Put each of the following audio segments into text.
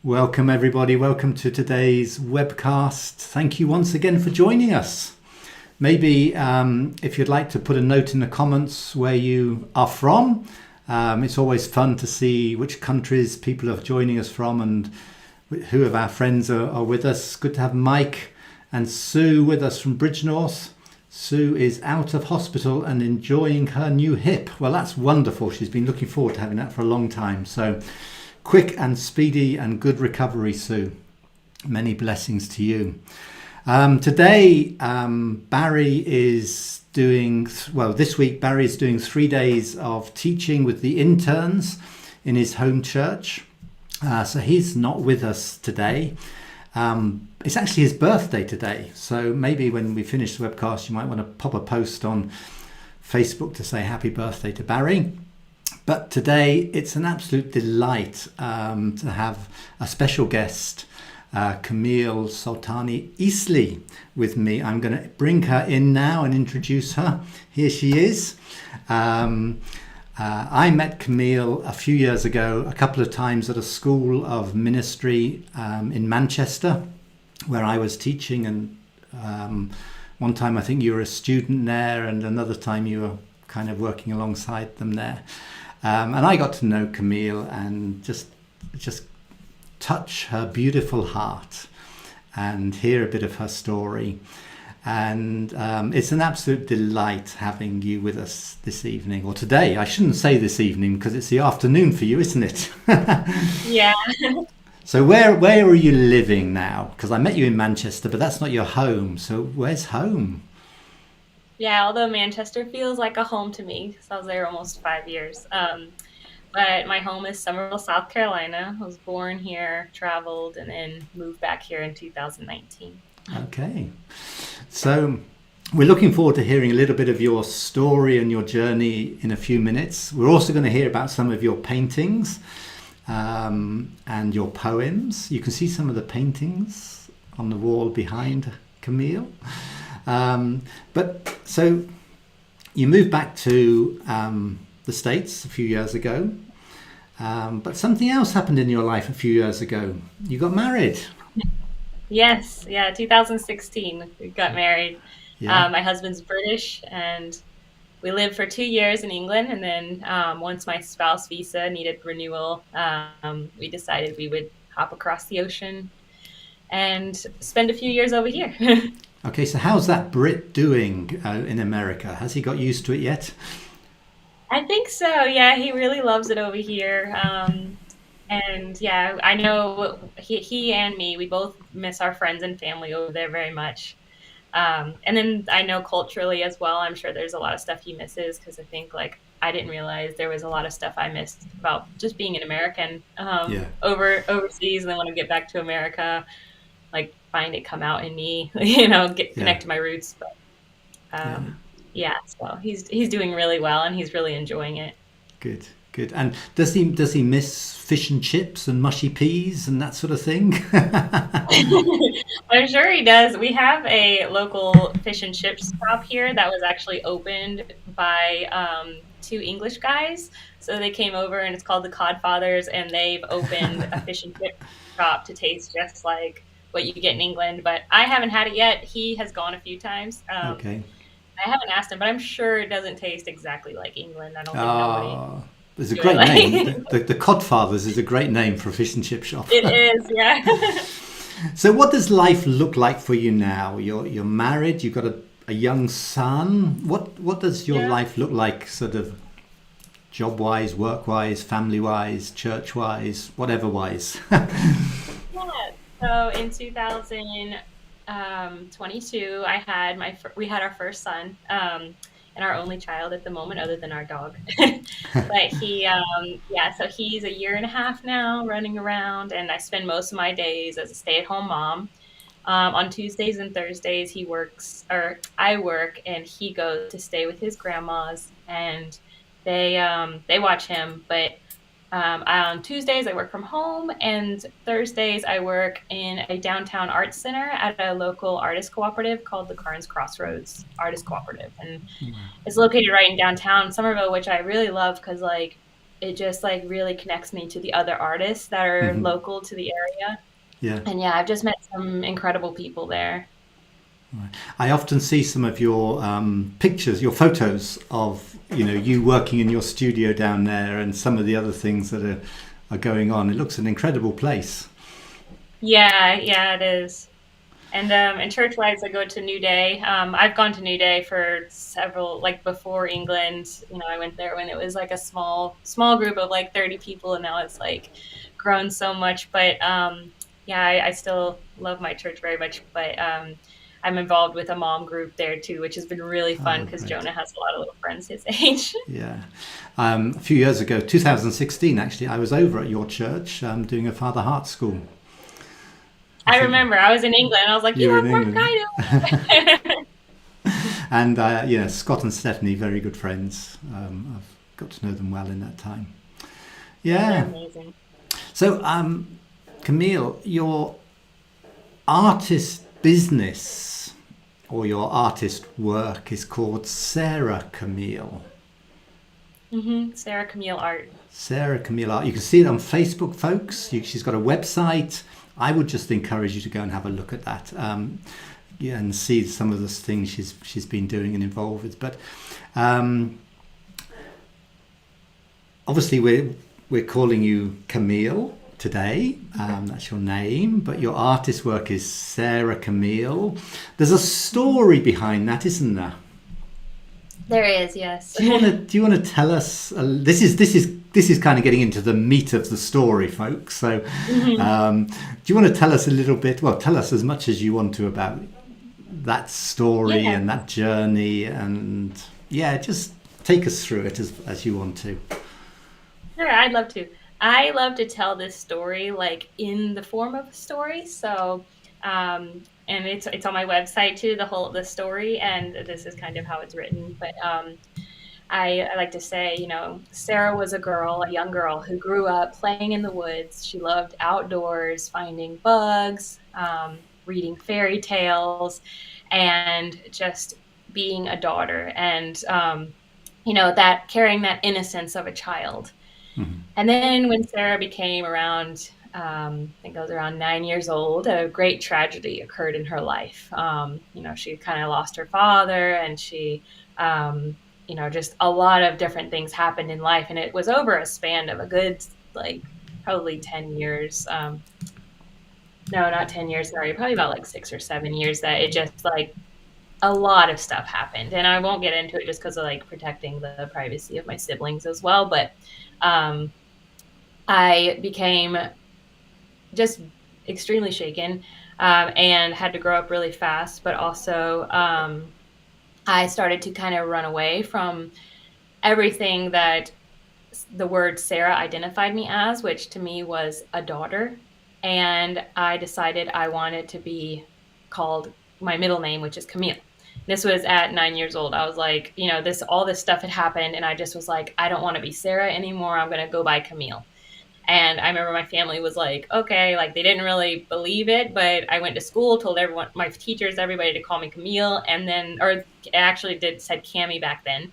Welcome, everybody. Welcome to today's webcast. Thank you once again for joining us. Maybe if you'd like to put a note in the comments where you are from. It's always fun to see which countries people are joining us from and who of our friends are with us. Good to have Mike and Sue with us from Bridgenorth. Sue is out of hospital and enjoying her new hip. Well, that's wonderful. She's been looking forward to having that for a long time. So quick and speedy and good recovery, Sue. Many blessings to you. Today, Barry is doing, this week, Barry is doing 3 days of teaching with the interns in his home church. So he's not with us today. It's actually his birthday today. So maybe when we finish the webcast, you might want to pop a post on Facebook to say happy birthday to Barry. But today it's an absolute delight to have a special guest, Camille Icely, with me. I'm going to bring her in now and introduce her. Here she is. I met Camille a few years ago, a couple of times at a school of ministry in Manchester, where I was teaching. And one time I think you were a student there, and another time you were kind of working alongside them there. And I got to know Camille and just touch her beautiful heart and hear a bit of her story. And it's an absolute delight having you with us this evening, or today. I shouldn't say this evening because it's the afternoon for you, isn't it? Yeah. So where are you living now? Because I met you in Manchester, but that's not your home. So where's home? Yeah, although Manchester feels like a home to me, because I was there almost 5 years. But my home is Summerville, South Carolina. I was born here, traveled, and then moved back here in 2019. Okay. So we're looking forward to hearing a little bit of your story and your journey in a few minutes. We're also going to hear about some of your paintings and your poems. You can see some of the paintings on the wall behind Camille. But so you moved back to the States a few years ago, but something else happened in your life a few years ago. You got married. Yes, yeah, 2016, we got married. Yeah. My husband's British, and we lived for 2 years in England. And then once my spouse visa needed renewal, we decided we would hop across the ocean and spend a few years over here. Okay, so how's that Brit doing in America? Has he got used to it yet? I think so. Yeah, he really loves it over here. And yeah, I know he and me, we both miss our friends and family over there very much. And then I know culturally as well, I'm sure there's a lot of stuff he misses, because I think like I didn't realize there was a lot of stuff I missed about just being an American Yeah. overseas. And then when I get back to America, like find it come out in me, get Yeah. connect to my roots. But Yeah. yeah, so he's doing really well, and he's really enjoying it. Good. Good. And does he miss fish and chips and mushy peas and that sort of thing? I'm sure he does. We have a local fish and chips shop here that was actually opened by two English guys. So they came over, and it's called the Codfathers, and they've opened a fish and chip shop to taste just like what you get in England. But I haven't had it yet. He has gone a few times. Okay. I haven't asked him, but I'm sure it doesn't taste exactly like England. I don't think nobody Ah, it's a do it great name. like The Codfathers is a great name for a fish and chip shop. it is. Yeah. So what does life look like for you now? You're married, you've got a young son. What does your Yeah. life look like, sort of job-wise, work-wise, family-wise, church-wise, whatever-wise? Yeah. So in 2022, we had our first son, and our only child at the moment, other than our dog. But so he's a year and a half now, running around, and I spend most of my days as a stay-at-home mom. On Tuesdays and Thursdays, he works, or I work, and he goes to stay with his grandmas, and they watch him. But on Tuesdays, I work from home, and Thursdays, I work in a downtown arts center at a local artist cooperative called the Carnes Crossroads Artist Cooperative. And it's located right in downtown Somerville, which I really love because, like, it just like really connects me to the other artists that are Hmm. local to the area. Yeah. And yeah, I've just met some incredible people there. I often see some of your pictures, your photos of you working in your studio down there, and some of the other things that are going on. It looks an incredible place. Yeah, yeah, it is. And church wise, I go to New Day. I've gone to New Day for several, like before England. I went there when it was like a small group of like 30 people, and now it's like grown so much. But yeah, I still love my church very much. But I'm involved with a mom group there too, which has been really fun Oh, because great. Jonah has a lot of little friends his age. Yeah. A few years ago, 2016, actually, I was over at your church doing a Father Heart school. I I think remember I was in England. And I was like, you "You were have in Mark England. Guido." And Scott and Stephanie, very good friends. I've got to know them well in that time. Yeah, they're Yeah. amazing. So, Camille, your artist business or your artist work is called Sarah Camille. Sarah Camille Art. Sarah Camille Art. You can see it on Facebook, folks. She's got a website. I would just encourage you to go and have a look at that, yeah, and see some of the things she's been doing and involved with. But um, obviously, we're calling you Camille today. That's your name, but your artist work is Sarah Camille. There's a story behind that, isn't there? There is, yes. Do you want to tell us? This is kind of getting into the meat of the story, folks. So, Mhm. do you want to tell us a little bit? Well, tell us as much as you want to about that story Yeah, and that journey, and yeah, just take us through it as you want to. sure, I'd love to. I love to tell this story like in the form of a story. So, and it's on my website too, the story, and this is kind of how it's written. But I like to say, Sarah was a young girl who grew up playing in the woods. She loved outdoors, finding bugs, reading fairy tales, and just being a daughter, and that carrying that innocence of a child. And then when Sarah became around, I think I was around 9 years old, a great tragedy occurred in her life. She kind of lost her father, and just a lot of different things happened in life. And it was over a span of a good, like, probably 10 years. No, not 10 years, sorry, probably about like 6 or 7 years that it just like a lot of stuff happened. And I won't get into it just because of like protecting the privacy of my siblings as well. But um, I became just extremely shaken, and had to grow up really fast. But also, I started to kind of run away from everything that the word Sarah identified me as, which to me was a daughter. And I decided I wanted to be called my middle name, which is Camille. This was at 9 years old. I was like, all this stuff had happened, and I just was like, I don't want to be Sarah anymore. I'm going to go by Camille. And I remember my family was like, okay, like they didn't really believe it, but I went to school, told everyone, my teachers, everybody to call me Camille. And then, or it actually said Cammy back then,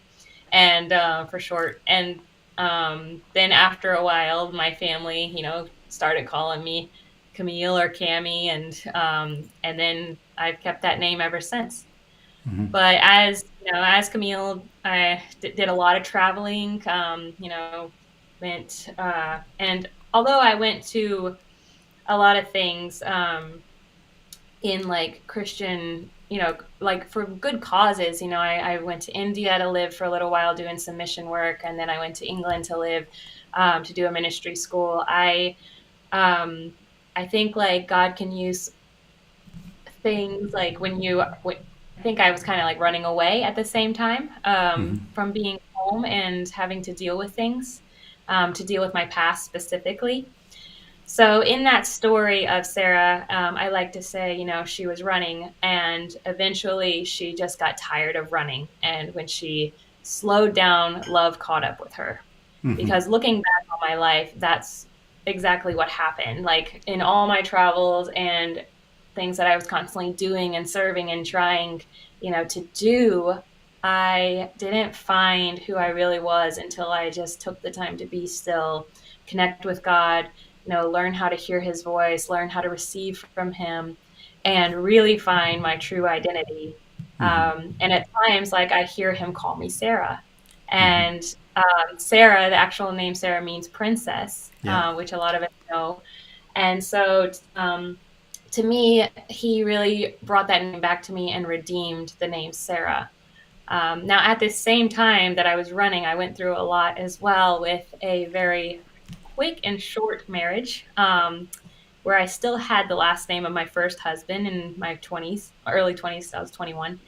and for short. And then after a while, my family, started calling me Camille or Cammy. And then I've kept that name ever since. But as Camille, I did a lot of traveling. Went and although I went to a lot of things in like Christian, like for good causes. I went to India to live for a little while doing some mission work, and then I went to England to live, to do a ministry school. Um, I think like God can use things like I think I was kind of like running away at the same time, from being home and having to deal with things, to deal with my past specifically. So in that story of Sarah, I like to say, she was running, and eventually she just got tired of running. And when she slowed down, love caught up with her. Because looking back on my life, that's exactly what happened. Like in all my travels and things that I was constantly doing and serving and trying, to do, I didn't find who I really was until I just took the time to be still, connect with God, learn how to hear his voice, learn how to receive from him, and really find my true identity. And at times, like I hear him call me Sarah. And Sarah, the actual name Sarah means princess, Yeah. which a lot of us know. And so to me, he really brought that name back to me and redeemed the name Sarah. Now, at the same time that I was running, I went through a lot as well with a very quick and short marriage, where I still had the last name of my first husband in my 20s, early 20s. I was 21.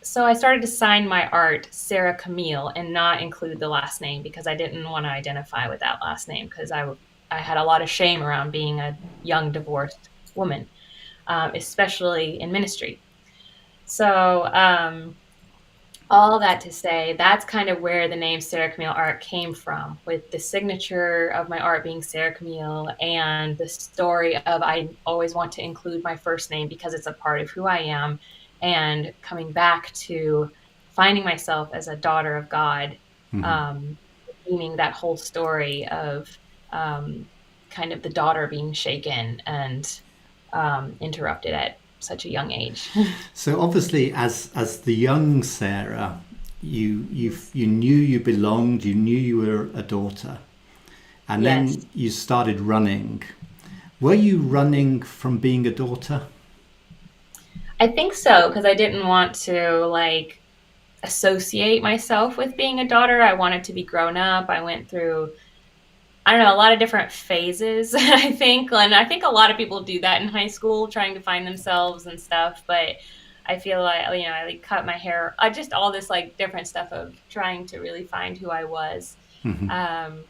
So I started to sign my art Sarah Camille and not include the last name because I didn't want to identify with that last name because I had a lot of shame around being a young divorced woman, especially in ministry. So, all that to say, that's kind of where the name Sarah Camille Art came from, with the signature of my art being Sarah Camille and the story of I always want to include my first name because it's a part of who I am, and coming back to finding myself as a daughter of God, um, meaning that whole story of um, kind of the daughter being shaken and interrupted at such a young age. So obviously, as the young Sarah, you knew you belonged. You knew you were a daughter, and Yes. then you started running. Were you running from being a daughter? I think so, because I didn't want to like associate myself with being a daughter. I wanted to be grown up. I went through, I don't know, a lot of different phases, I think. And I think a lot of people do that in high school, trying to find themselves and stuff. But I feel like, I like cut my hair, just all this like different stuff of trying to really find who I was. Um,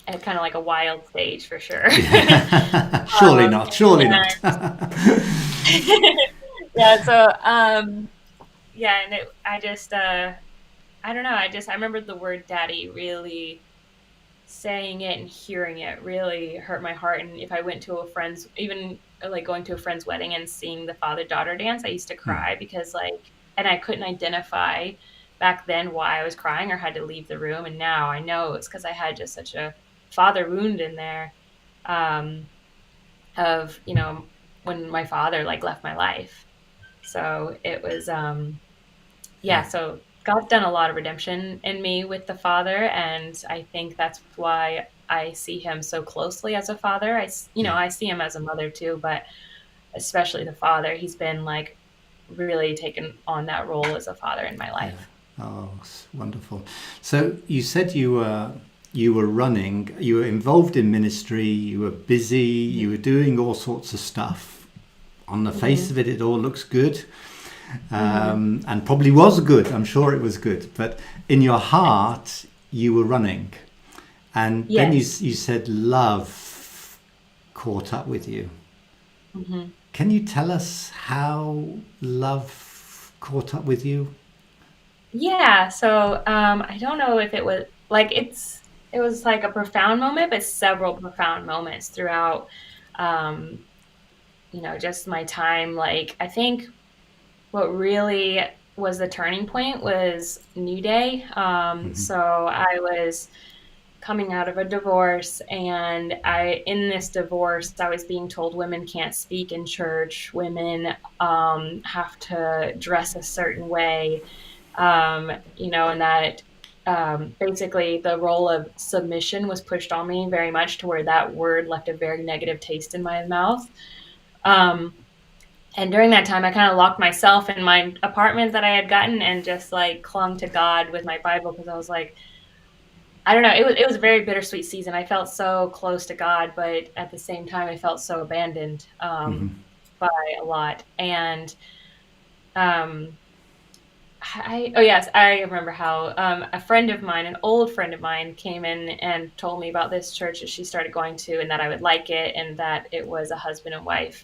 at kind of like a wild stage for sure. Surely not. Surely Yeah. not. Yeah. So, yeah. And I just, I don't know. I remember the word daddy really saying it and hearing it really hurt my heart. And if I went to a friend's, even like going to a friend's wedding and seeing the father daughter dance, I used to cry because like, and I couldn't identify back then why I was crying or had to leave the room. And now I know it's because I had just such a father wound in there, um, of, when my father like left my life. So it was, yeah, Yeah. so God's done a lot of redemption in me with the Father, and I think that's why I see him so closely as a father. Yeah. I see him as a mother too, but especially the Father. He's been like really taken on that role as a father in my Yeah. life. Oh, wonderful. So you said you were running. You were involved in ministry. You were busy. You were doing all sorts of stuff. On the face Mm-hmm. of it, it all looks good, Mm-hmm. and probably was good. I'm sure it was good. But in your heart, you were running, and then you Yes. you said love caught up with you. Mm-hmm. Can you tell us how love caught up with you? Yeah. So I don't know if it was like it was like a profound moment, but several profound moments throughout. Um, just my time. Like I think what really was the turning point was New Day. So I was coming out of a divorce, and in this divorce, I was being told women can't speak in church, women have to dress a certain way, and that basically the role of submission was pushed on me very much to where that word left a very negative taste in my mouth. Um, and during that time, I kind of locked myself in my apartment that I had gotten and just like clung to God with my Bible because I was like, I don't know, it was a very bittersweet season. I felt so close to God, but at the same time, I felt so abandoned by a lot. And um, oh yes, I remember how a friend of mine, an old friend of mine, came in and told me about this church that she started going to, and that I would like it, and that it was a husband and wife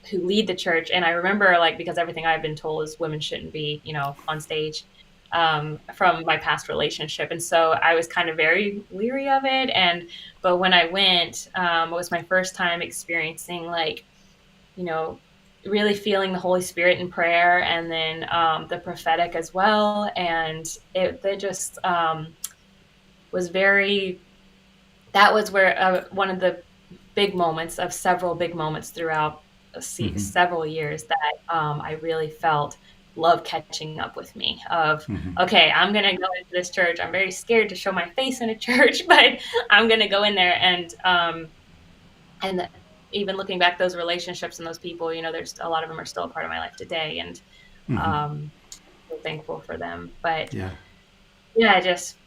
who lead the church. And I remember, like, because everything I've been told is women shouldn't be, on stage, from my past relationship. And so I was kind of very leery of it. But when I went, it was my first time experiencing, like, you know, really feeling the Holy Spirit in prayer, and then the prophetic as well. And they just was very, that was where one of the big moments of several big moments throughout Hmm. several years that I really felt love catching up with me of, Hmm. okay, I'm going to go into this church. I'm very scared to show my face in a church, but I'm going to go in there. And even looking back, those relationships and those people, there's a lot of them are still a part of my life today. And Hmm. um, so thankful for them. But Yeah. yeah, just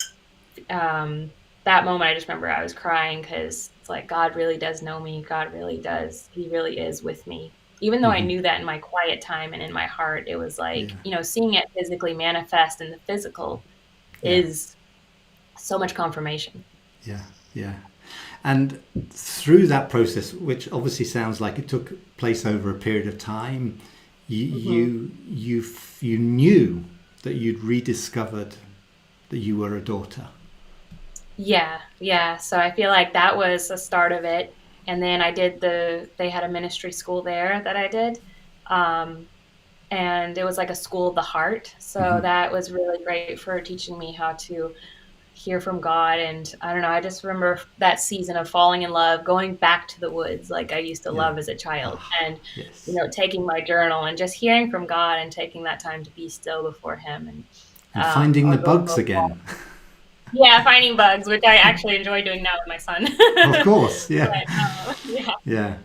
um, that moment, I just remember I was crying because it's like, God really does know me. God really does. He really is with me. Even though I Hmm. knew that in my quiet time and in my heart, it was like, Yeah. seeing it physically manifest in the physical Yeah. is so much confirmation. Yeah. Yeah. And through that process, which obviously sounds like it took place over a period of time, you Hmm. you knew that you'd rediscovered that you were a daughter. Yeah, yeah. So I feel like that was the start of it. And then they had a ministry school there that I did. Um, and it was like a school of the heart. So Hmm. that was really great for teaching me how to hear from God. And I don't know, I just remember that season of falling in love, going back to the woods like I used to Yeah. love as a child, Ah, and yes. taking my journal and just hearing from God and taking that time to be still before Him. And And finding the I'll go bugs for a walk. again. Yeah, finding bugs, which I actually enjoy doing now with my son. Of course. Yeah. But yeah. Yeah.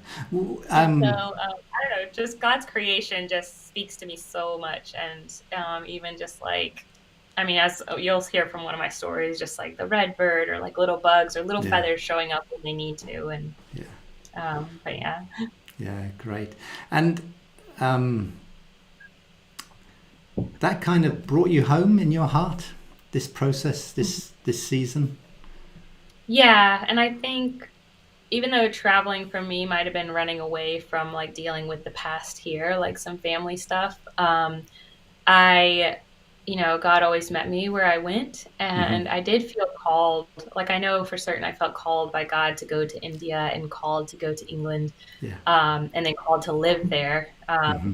And so I don't know, just God's creation just speaks to me so much. And even just like, I mean, as you'll hear from one of my stories, just like the red bird or like little bugs or little Yeah. feathers showing up when they need to. And Yeah. but yeah. Yeah. Great. And um, that kind of brought you home in your heart. This process, this season. Yeah. And I think even though traveling for me might have been running away from like dealing with the past here, like some family stuff, I, God always met me where I went, Hmm. and I did feel called. Like, I know for certain I felt called by God to go to India and called to go to England, Yeah. and then called to live there. Hmm.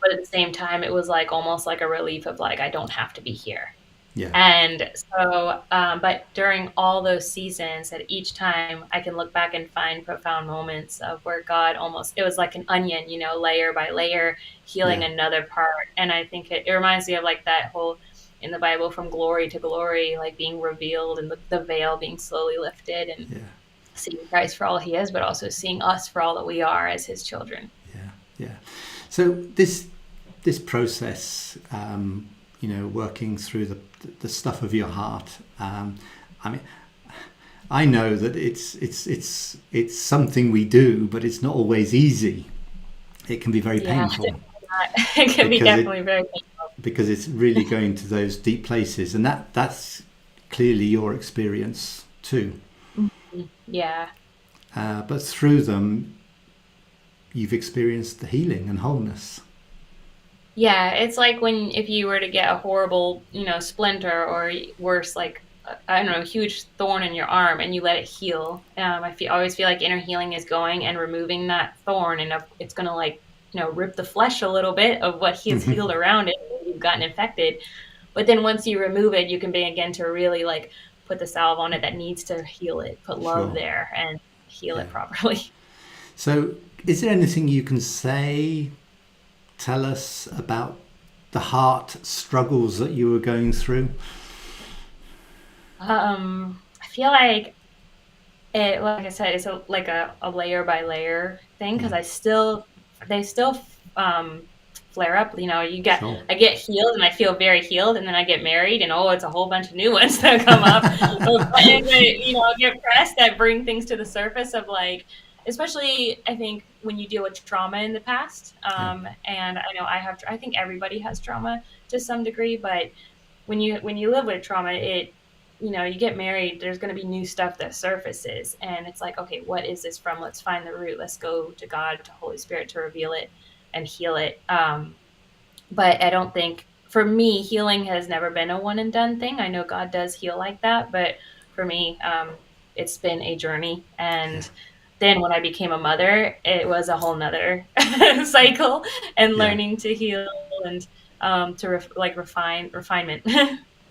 But at the same time, it was like almost like a relief of like, I don't have to be here. Yeah. And so, but during all those seasons, at each time, I can look back and find profound moments of where God almost, it was like an onion, layer by layer, healing Yeah. another part. And I think it reminds me of like that whole in the Bible, from glory to glory, like being revealed and the veil being slowly lifted, and Yeah. seeing Christ for all he is, but also seeing us for all that we are as his children. Yeah. Yeah. So this process, working through the stuff of your heart. I mean, I know that it's something we do, but it's not always easy. It can be very Yeah, painful it can be because definitely very painful. it's really going to those deep places, and that's clearly your experience too. Mhm. Yeah. But through them, you've experienced the healing and wholeness. Yeah, it's like if you were to get a horrible, splinter, or worse, like I don't know, a huge thorn in your arm, and you let it heal. Always feel like inner healing is going and removing that thorn, and it's gonna like rip the flesh a little bit of what he has healed around it. You've gotten infected, but then once you remove it, you can begin to really like put the salve on it that needs to heal it, put love Sure. there, and heal Yeah. it properly. So, is there anything you can say, tell us about the heart struggles that you were going through? I feel like like I said, it's like a layer by layer thing, because Yeah. they still um, flare up. Sure. I get healed and I feel very healed, and then I get married, and it's a whole bunch of new ones that come up. Those buttons that, get pressed that bring things to the surface of like, especially I think when you deal with trauma in the past. Yeah. And I know I think everybody has trauma to some degree, but when you live with trauma, you get married, there's going to be new stuff that surfaces, and it's like, okay, what is this from? Let's find the root. Let's go to God, to Holy Spirit, to reveal it and heal it. But I don't think, for me, healing has never been a one and done thing. I know God does heal like that, but for me, it's been a journey. Yeah. And then when I became a mother, it was a whole nother cycle and Yeah. learning to heal and refinement.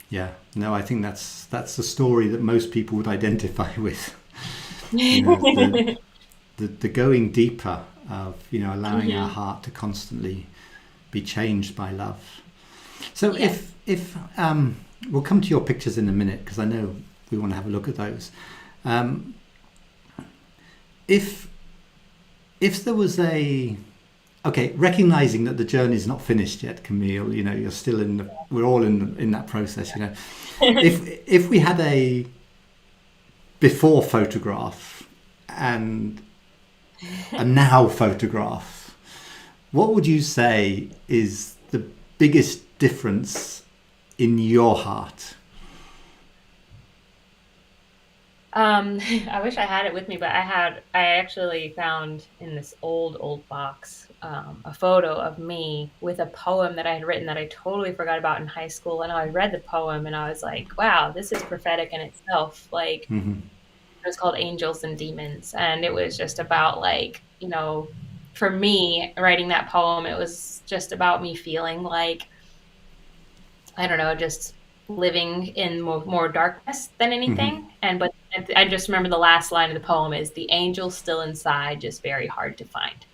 Yeah. No, I think that's the story that most people would identify with. You know, the going deeper of, allowing our Hmm. heart to constantly be changed by love. So Yes. if we'll come to your pictures in a minute, because I know we want to have a look at those. Um, if if there was recognizing that the journey is not finished yet, Camille, you're still we're all in that process. If we had a before photograph and a now photograph, what would you say is the biggest difference in your heart? I wish I had it with me, but I actually found in this old box a photo of me with a poem that I had written that I totally forgot about in high school. And I read the poem and I was like, wow, this is prophetic in itself. Like, Mm-hmm. it was called Angels and Demons. And it was just about, like, for me writing that poem, it was just about me feeling like, I don't know, just living in more darkness than Mm-hmm. anything. But I just remember the last line of the poem is the angel still inside, just very hard to find.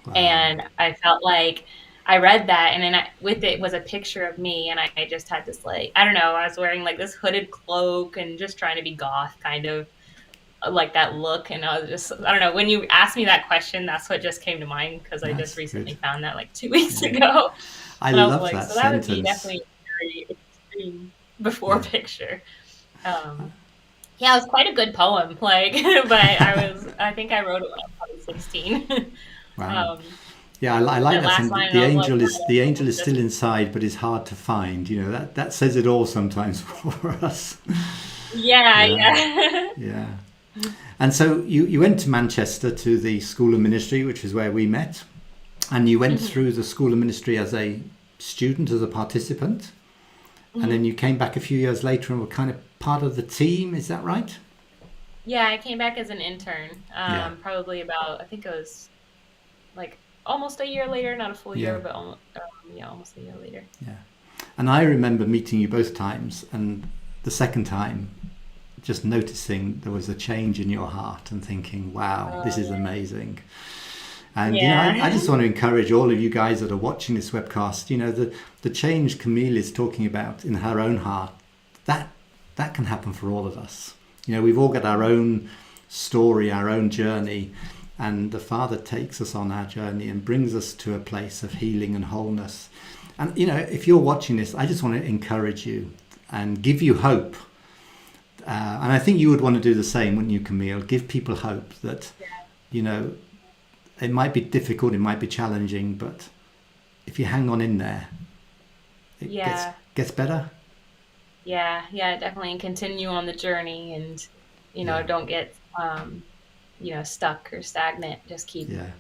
Wow. And I felt like I read that, and then with it was a picture of me, and I just had this, like, I don't know, I was wearing like this hooded cloak and just trying to be goth, kind of like that look. And I was just, I don't know, when you asked me that question, that's what just came to mind because I just That's good. recently found that like 2 weeks Yeah. ago. I And I was love like, that so that would be sentence. definitely a very extreme before Yeah. picture. Um, yeah, it was quite a good poem. Like, but I think I wrote it when I was probably 16. Wow. um, Yeah, I like that that last sentence. line, and The I was like, angel wow, is the that angel was is just, still inside, but is hard to find. That says it all sometimes for us. yeah, Yeah, yeah. yeah. And so you went to Manchester to the School of Ministry, which is where we met, and you went Hmm. through the School of Ministry as a student, as a participant, and then Hmm. you came back a few years later and were kind of part of the team. Is that right? Yeah, I came back as an intern, Yeah, probably about, I think it was like almost a year later, not a full yeah, year, but almost, yeah, almost a year later. yeah. And I remember meeting you both times, and the second time, just noticing there was a change in your heart and thinking, wow, this is amazing. And, I Yeah. just want to encourage all of you guys that are watching this webcast, the change Camille is talking about in her own heart, that, that can happen for all of us. We've all got our own story, our own journey, and the Father takes us on our journey and brings us to a place of healing and wholeness. And, if you're watching this, I just want to encourage you and give you hope. And I think you would want to do the same, wouldn't you, Camille? Give people hope that, you know, it might be difficult, it might be challenging, but if you hang on in there, it gets Yeah. gets better. Yeah. Yeah. Definitely. And continue on the journey and, Yeah, don't get, stuck or stagnant. Just keep yeah,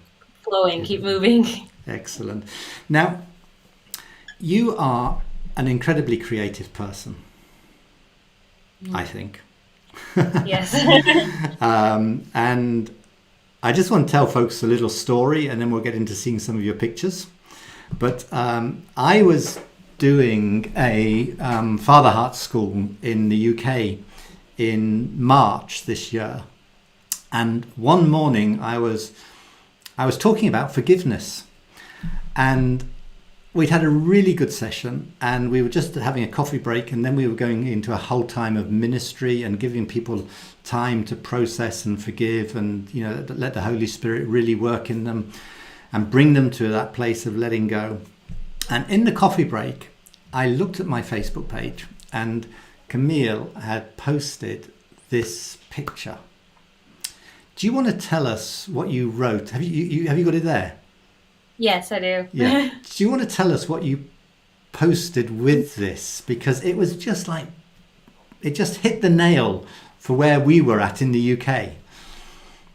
flowing, keep keep moving. moving. Excellent. Now, you are an incredibly creative person, I Mm. think. Yes. And I just want to tell folks a little story, and then we'll get into seeing some of your pictures. But I was doing a Father Heart school in the UK in March this year, and one morning I was talking about forgiveness, and we'd had a really good session, and we were just having a coffee break, and then we were going into a whole time of ministry and giving people time to process and forgive, and let the Holy Spirit really work in them and bring them to that place of letting go. And in the coffee break, I looked at my Facebook page, and Camille had posted this picture. Do you want to tell us what you wrote? Have you got it there? Yes, I do. Yeah. Do you want to tell us what you posted with this? Because it was just like, it just hit the nail for where we were at in the UK.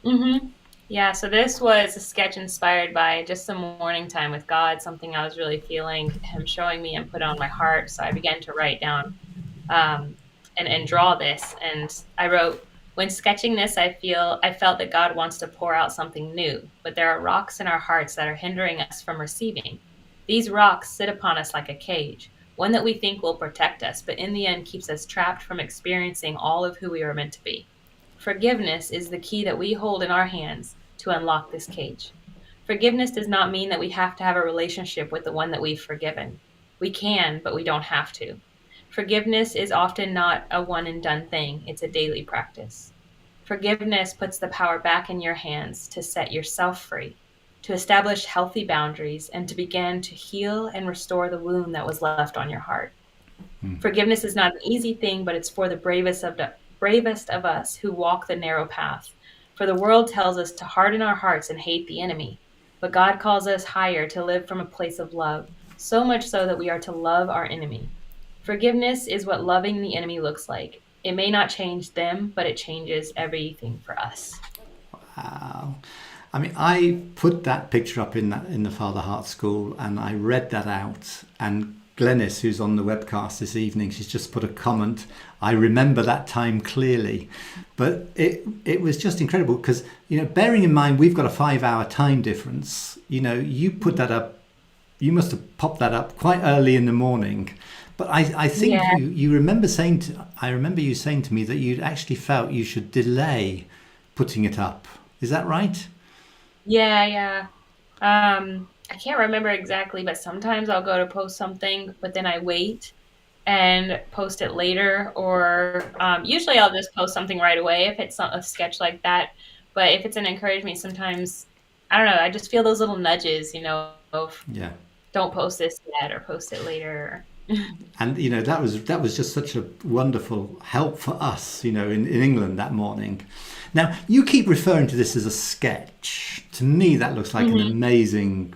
Hmm. Yeah, so this was a sketch inspired by just some morning time with God, something I was really feeling Him showing me and put on my heart. So I began to write down, and draw this. And I wrote, When sketching this, I felt that God wants to pour out something new, but there are rocks in our hearts that are hindering us from receiving. These rocks sit upon us like a cage, one that we think will protect us, but in the end keeps us trapped from experiencing all of who we are meant to be. Forgiveness is the key that we hold in our hands to unlock this cage. Forgiveness does not mean that we have to have a relationship with the one that we've forgiven. We can, but we don't have to. Forgiveness is often not a one and done thing, it's a daily practice. Forgiveness puts the power back in your hands to set yourself free, to establish healthy boundaries, and to begin to heal and restore the wound that was left on your heart. Forgiveness is not an easy thing, but it's for the bravest of us who walk the narrow path. For the world tells us to harden our hearts and hate the enemy, but God calls us higher to live from a place of love, so much so that we are to love our enemy. Forgiveness is what loving the enemy looks like. It may not change them, but it changes everything for us. Wow. I mean, I put that picture up in the Father Heart School, and I read that out. And Glennis, who's on the webcast this evening, she's just put a comment. I remember that time clearly, but it was just incredible because, bearing in mind we've got a 5-hour time difference. You put that up. You must have popped that up quite early in the morning. But I think Yeah. you remember I remember you saying to me that you'd actually felt you should delay putting it up. Is that right? Yeah, yeah. I can't remember exactly, but sometimes I'll go to post something, but then I wait and post it later, or usually I'll just post something right away if it's not a sketch like that. But if it's an encouragement, sometimes I don't know. I just feel those little nudges, of Yeah. don't post this yet or post it later. And that was just such a wonderful help for us, in England that morning. Now you keep referring to this as a sketch. To me, that looks like an Hmm. amazing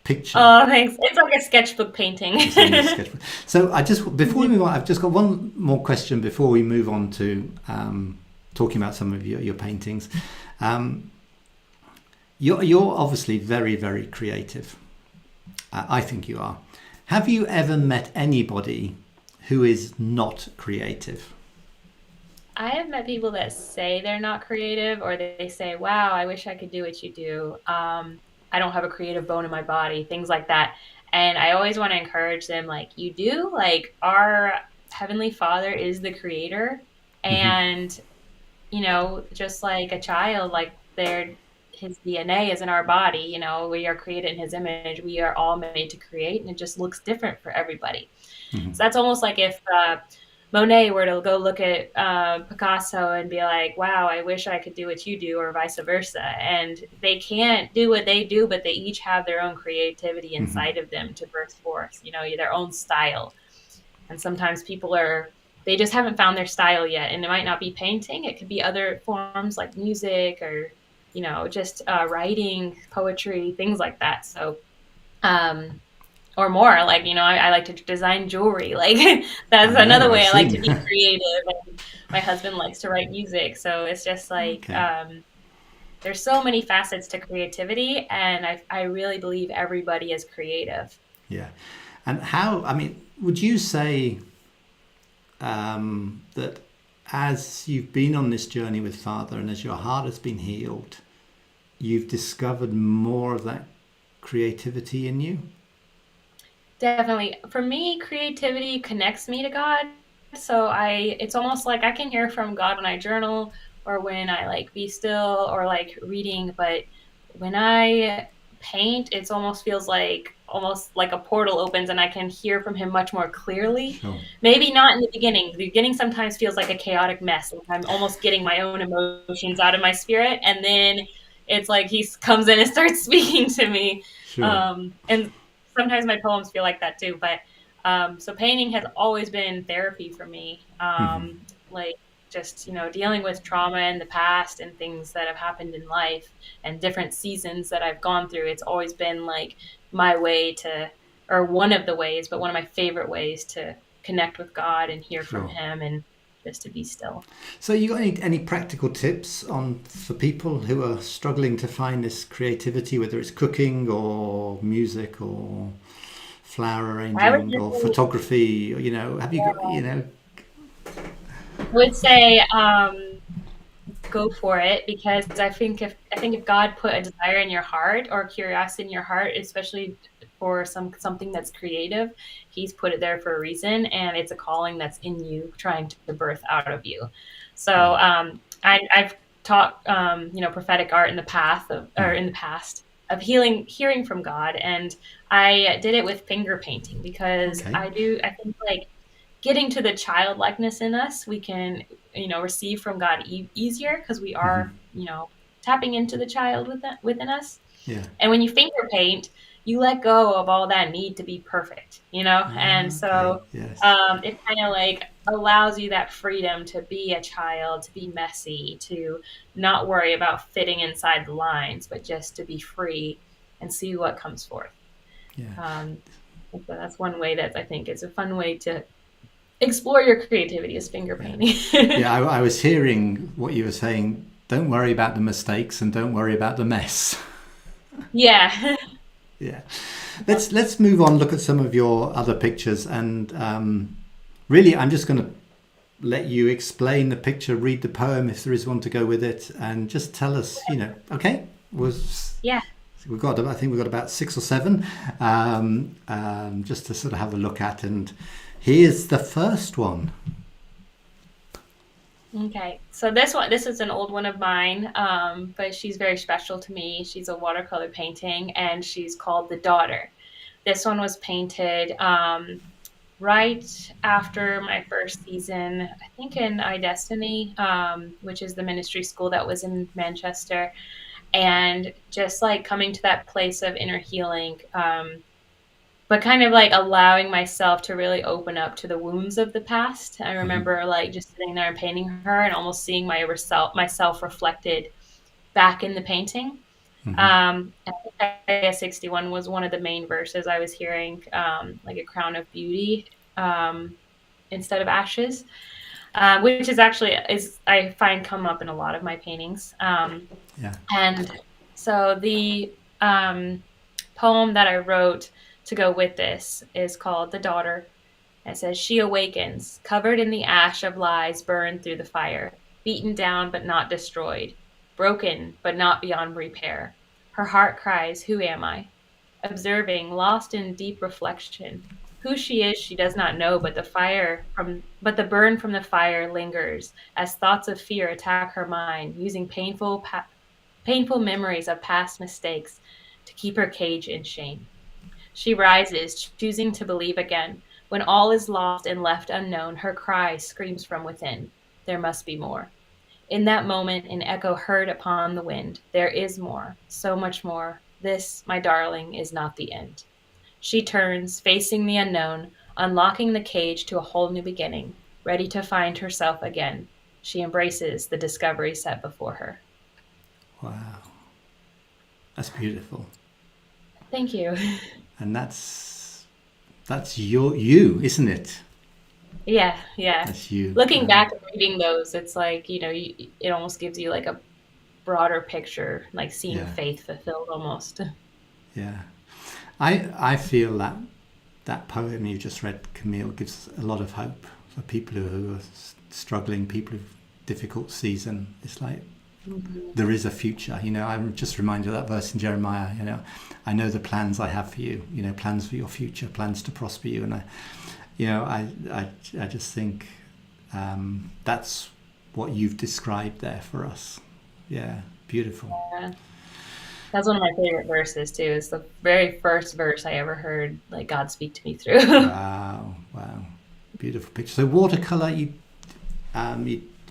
picture. Oh, thanks. It's like a sketchbook painting. It's only a sketch. So before we move on, I've just got one more question before we move on to talking about some of your paintings. Um, you're obviously very, very creative. I think you are. Have you ever met anybody who is not creative? I have met people that say they're not creative, or they say, "Wow, I wish I could do what you do. I don't have a creative bone in my body," things like that. And I always want to encourage them, like, you do, like, our Heavenly Father is the creator. And, just like a child, like, his DNA is in our body, we are created in his image. We are all made to create, and it just looks different for everybody. So that's almost like if Monet were to go look at Picasso and be like, wow, I wish I could do what you do, or vice versa. And they can't do what they do, but they each have their own creativity inside of them to burst forth, their own style. And sometimes they just haven't found their style yet. And it might not be painting. It could be other forms like music, or, just writing, poetry, things like that. So, or more, like, I like to design jewelry, like I that's another know, I've way I like to seen. be creative. And my husband likes to write music, so it's just like Okay. there's so many facets to creativity, and I really believe everybody is creative. Yeah. And would you say that as you've been on this journey with Father and as your heart has been healed, you've discovered more of that creativity in you? Definitely. For me, creativity connects me to God. So it's almost like I can hear from God when I journal, or when I like be still, or like reading. But when I paint, it almost like a portal opens, and I can hear from him much more clearly. Sure. Maybe not in the beginning. The beginning sometimes feels like a chaotic mess. Like I'm almost getting my own emotions out of my spirit. And then it's like he comes in and starts speaking to me. Sure. And sometimes my poems feel like that too. But so painting has always been therapy for me. Like just, dealing with trauma in the past and things that have happened in life and different seasons that I've gone through. It's always been like my way or one of the ways, but one of my favorite ways to connect with God and hear from Sure. him, and just to be still. So you got any practical tips for people who are struggling to find this creativity, whether it's cooking or music or flower I would arranging just or photography? Have you got, I would say go for it, because I think if God put a desire in your heart or curiosity in your heart, especially for something that's creative, He's put it there for a reason, and it's a calling that's in you, trying to birth out of you. So I've taught prophetic art in the past of hearing from God, and I did it with finger painting, because Okay. I think like getting to the childlikeness in us, we can, receive from God easier, because we are, tapping into the child within us. Yeah. And when you finger paint, you let go of all that need to be perfect, and Okay. so Yes. it kind of like allows you that freedom to be a child, to be messy, to not worry about fitting inside the lines, but just to be free and see what comes forth. Yeah. Um, so that's one way that I think is a fun way to explore your creativity, is finger Yeah. painting. Yeah. I was hearing what you were saying. Don't worry about the mistakes and don't worry about the mess. Yeah. Yeah. Let's move on. Look at some of your other pictures, and really, I'm just going to let you explain the picture, read the poem if there is one to go with it, and just tell us. Okay. Yeah. I think we've got about 6 or 7, just to sort of have a look at. And here's the first one. Okay, so this is an old one of mine, but she's very special to me. She's a watercolor painting, and she's called The Daughter. This one was painted right after my first season, I think in iDestiny, which is the ministry school that was in Manchester, and just like coming to that place of inner healing. But kind of like allowing myself to really open up to the wounds of the past. I remember like just sitting there and painting her, and almost seeing myself reflected back in the painting. I think Isaiah 61 was one of the main verses I was hearing, like a crown of beauty instead of ashes, which is actually I find come up in a lot of my paintings. Yeah. And so the poem that I wrote to go with this is called The Daughter. It says, she awakens, covered in the ash of lies burned through the fire, beaten down but not destroyed, broken but not beyond repair. Her heart cries, who am I? Observing, lost in deep reflection. Who she is, she does not know, but the burn from the fire lingers as thoughts of fear attack her mind, using painful memories of past mistakes to keep her caged in shame. She rises, choosing to believe again. When all is lost and left unknown, her cry screams from within. There must be more. In that moment, an echo heard upon the wind. There is more, so much more. This, my darling, is not the end. She turns, facing the unknown, unlocking the cage to a whole new beginning, ready to find herself again. She embraces the discovery set before her. Wow. That's beautiful. Thank you. And that's you, isn't it? Yeah. That's you. Looking back and reading those, it's like, it almost gives you like a broader picture, like seeing faith fulfilled almost. Yeah. I feel that poem you just read, Camille, gives a lot of hope for people who are struggling, people with difficult season. It's like there is a future. I'm just reminded of that verse in Jeremiah. I know the plans I have for you. Plans for your future, plans to prosper you. And I just think that's what you've described there for us. Yeah, beautiful. Yeah. That's one of my favorite verses too. It's the very first verse I ever heard like God speak to me through. Wow, beautiful picture. So watercolor,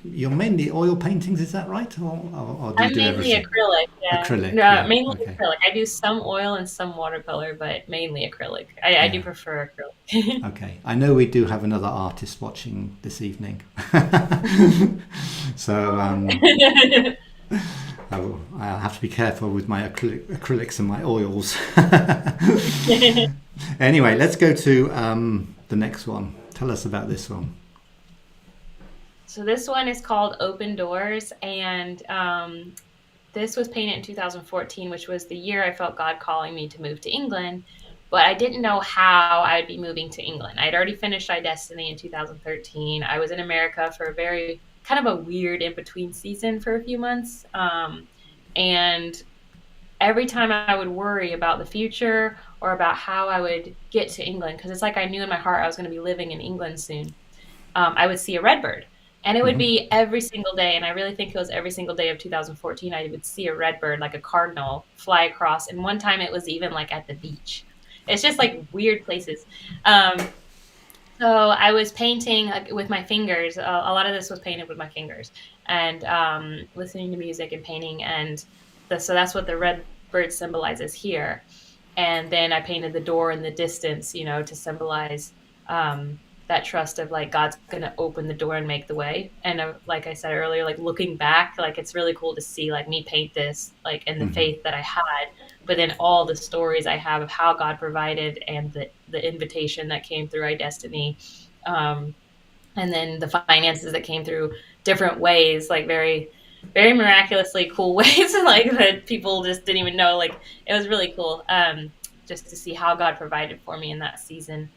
you're mainly oil paintings, is that right? Or do you I'm do mainly everything? acrylic. Yeah, Acrylic, no, yeah. mainly Okay. acrylic. I do some oil and some watercolor, but mainly acrylic. I do Yeah. prefer acrylic. Okay. I know we do have another artist watching this evening. So I'll have to be careful with my acrylics and my oils. Anyway, let's go to the next one. Tell us about this one. So this one is called Open Doors, and this was painted in 2014, which was the year I felt God calling me to move to England, but I didn't know how I would be moving to England. I'd already finished iDestiny in 2013. I was in America for a very kind of a weird in between season for a few months. And every time I would worry about the future or about how I would get to England, because it's like I knew in my heart I was going to be living in England soon, I would see a redbird. And it would Hmm. be every single day. And I really think it was every single day of 2014, I would see a redbird, like a cardinal, fly across. And one time it was even like at the beach. It's just like weird places. Um, so I was painting with my fingers. A lot of this was painted with my fingers and listening to music and painting. And so that's what the red bird symbolizes here. And then I painted the door in the distance, to symbolize that trust of like God's going to open the door and make the way. And like I said earlier, like looking back, like it's really cool to see like me paint this, like and the Hmm. faith that I had, but then all the stories I have of how God provided and the invitation that came through iDestiny, um, and then the finances that came through different ways, like very, very miraculously cool ways, like that people just didn't even know. Like it was really cool, just to see how God provided for me in that season.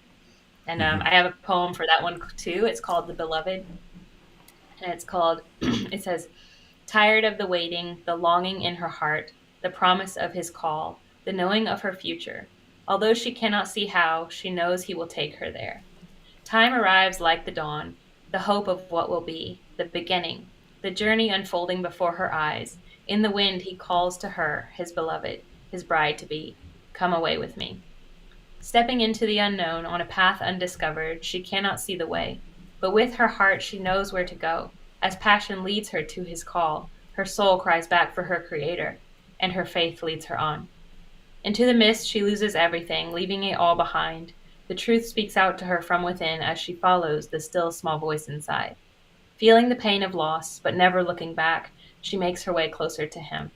And Hmm. I have a poem for that one too. It's called "The Beloved," and it's called. It says, "Tired of the waiting, the longing in her heart, the promise of his call, the knowing of her future. Although she cannot see how, she knows he will take her there. Time arrives like the dawn, the hope of what will be, the beginning, the journey unfolding before her eyes. In the wind, he calls to her, his beloved, his bride to be. Come away with me." Stepping into the unknown on a path undiscovered, she cannot see the way. But with her heart, she knows where to go. As passion leads her to his call, her soul cries back for her creator, and her faith leads her on. Into the mist, she loses everything, leaving it all behind. The truth speaks out to her from within as she follows the still small voice inside. Feeling the pain of loss, but never looking back, she makes her way closer to him.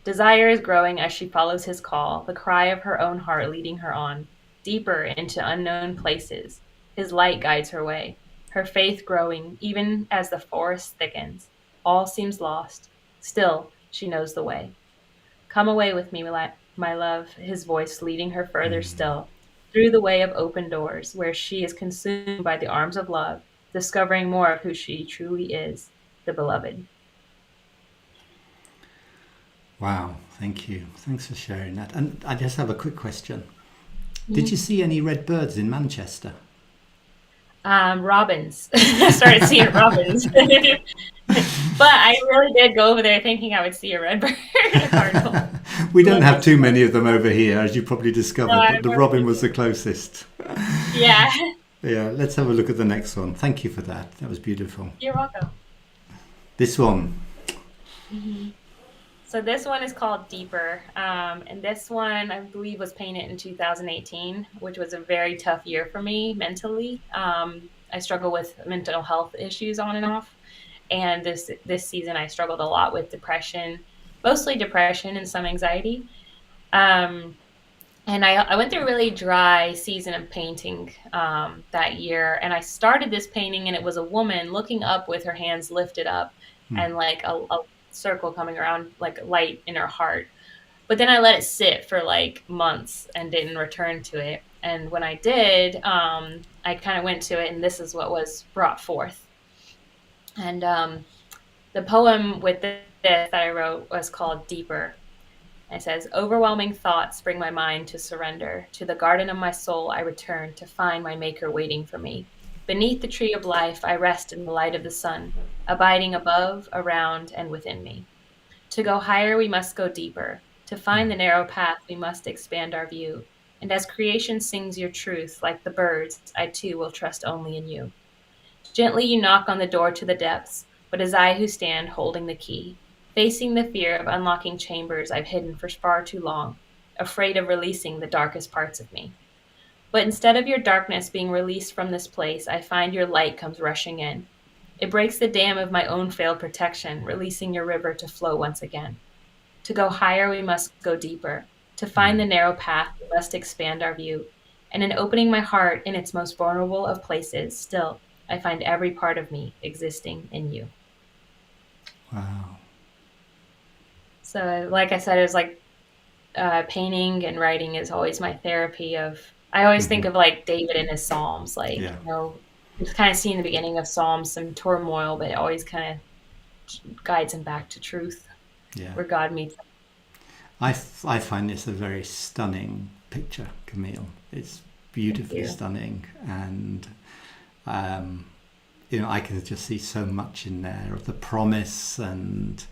Desire is growing as she follows his call, the cry of her own heart leading her on, deeper into unknown places. His light guides her way, her faith growing even as the forest thickens. All seems lost. Still, she knows the way. Come away with me, my love, his voice leading her further still, through the way of open doors, where she is consumed by the arms of love, discovering more of who she truly is, the beloved. Wow, thank you. Thanks for sharing that. And I just have a quick question. Did you Mhm. see any red birds in Manchester? Robins. I started seeing robins. But I really did go over there thinking I would see a redbird, a cardinal. We I don't love have those too birds. many of them over here, as you probably No, discovered, I but the remember robin was the thinking, closest. yeah, Yeah, let's have a look at the next one. Thank you for that. That was beautiful. you're welcome. This one. Hmm. So this one is called Deeper. And this one, I believe, was painted in 2018, which was a very tough year for me mentally. I struggle with mental health issues on and off. And this season, I struggled a lot with depression, mostly depression and some anxiety. Um, and I went through a really dry season of painting that year. And I started this painting, and it was a woman looking up with her hands lifted up and like a circle coming around, like light in her heart. But then I let it sit for like months and didn't return to it. And when I did, I kind of went to it, and this is what was brought forth. And the poem with this that I wrote was called Deeper. It says, "Overwhelming thoughts bring my mind to surrender. To the garden of my soul I return to find my maker waiting for me. Beneath the tree of life I rest in the light of the sun, abiding above, around, and within me. To go higher we must go deeper. To find the narrow path we must expand our view. And as creation sings your truth, like the birds, I too will trust only in you. Gently you knock on the door to the depths, but as I who stand holding the key, facing the fear of unlocking chambers I've hidden for far too long, afraid of releasing the darkest parts of me. But instead of your darkness being released from this place, I find your light comes rushing in. It breaks the dam of my own failed protection, releasing your river to flow once again. To go higher, we must go deeper. To find the narrow path, we must expand our view. And in opening my heart in its most vulnerable of places, still, I find every part of me existing in you." Wow. So, like I said, it was like painting and writing is always my therapy. I always think of like David in his Psalms, like, Yeah. just kind of seeing the beginning of Psalms, some turmoil, but it always kind of guides him back to truth, Yeah. where God meets him. I find this a very stunning picture, Camille. It's Thank beautifully you. stunning, and you know, I can just see so much in there of the promise and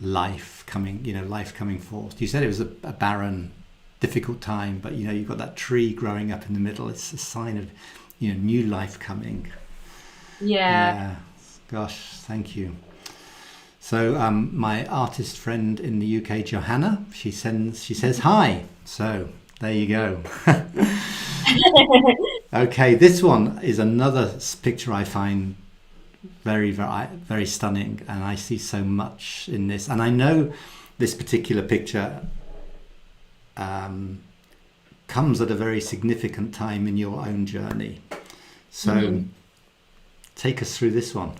life coming, you know, life coming forth. You said it was a barren, difficult time, but you know, you've got that tree growing up in the middle. It's a sign of, you know, new life coming. Yeah. Yeah, gosh, thank you. So my artist friend in the UK, Johanna, she says hi. So there you go. Okay, this one is another picture I find very stunning, and I see so much in this. And I know this particular picture comes at a very significant time in your own journey. So take us through this one.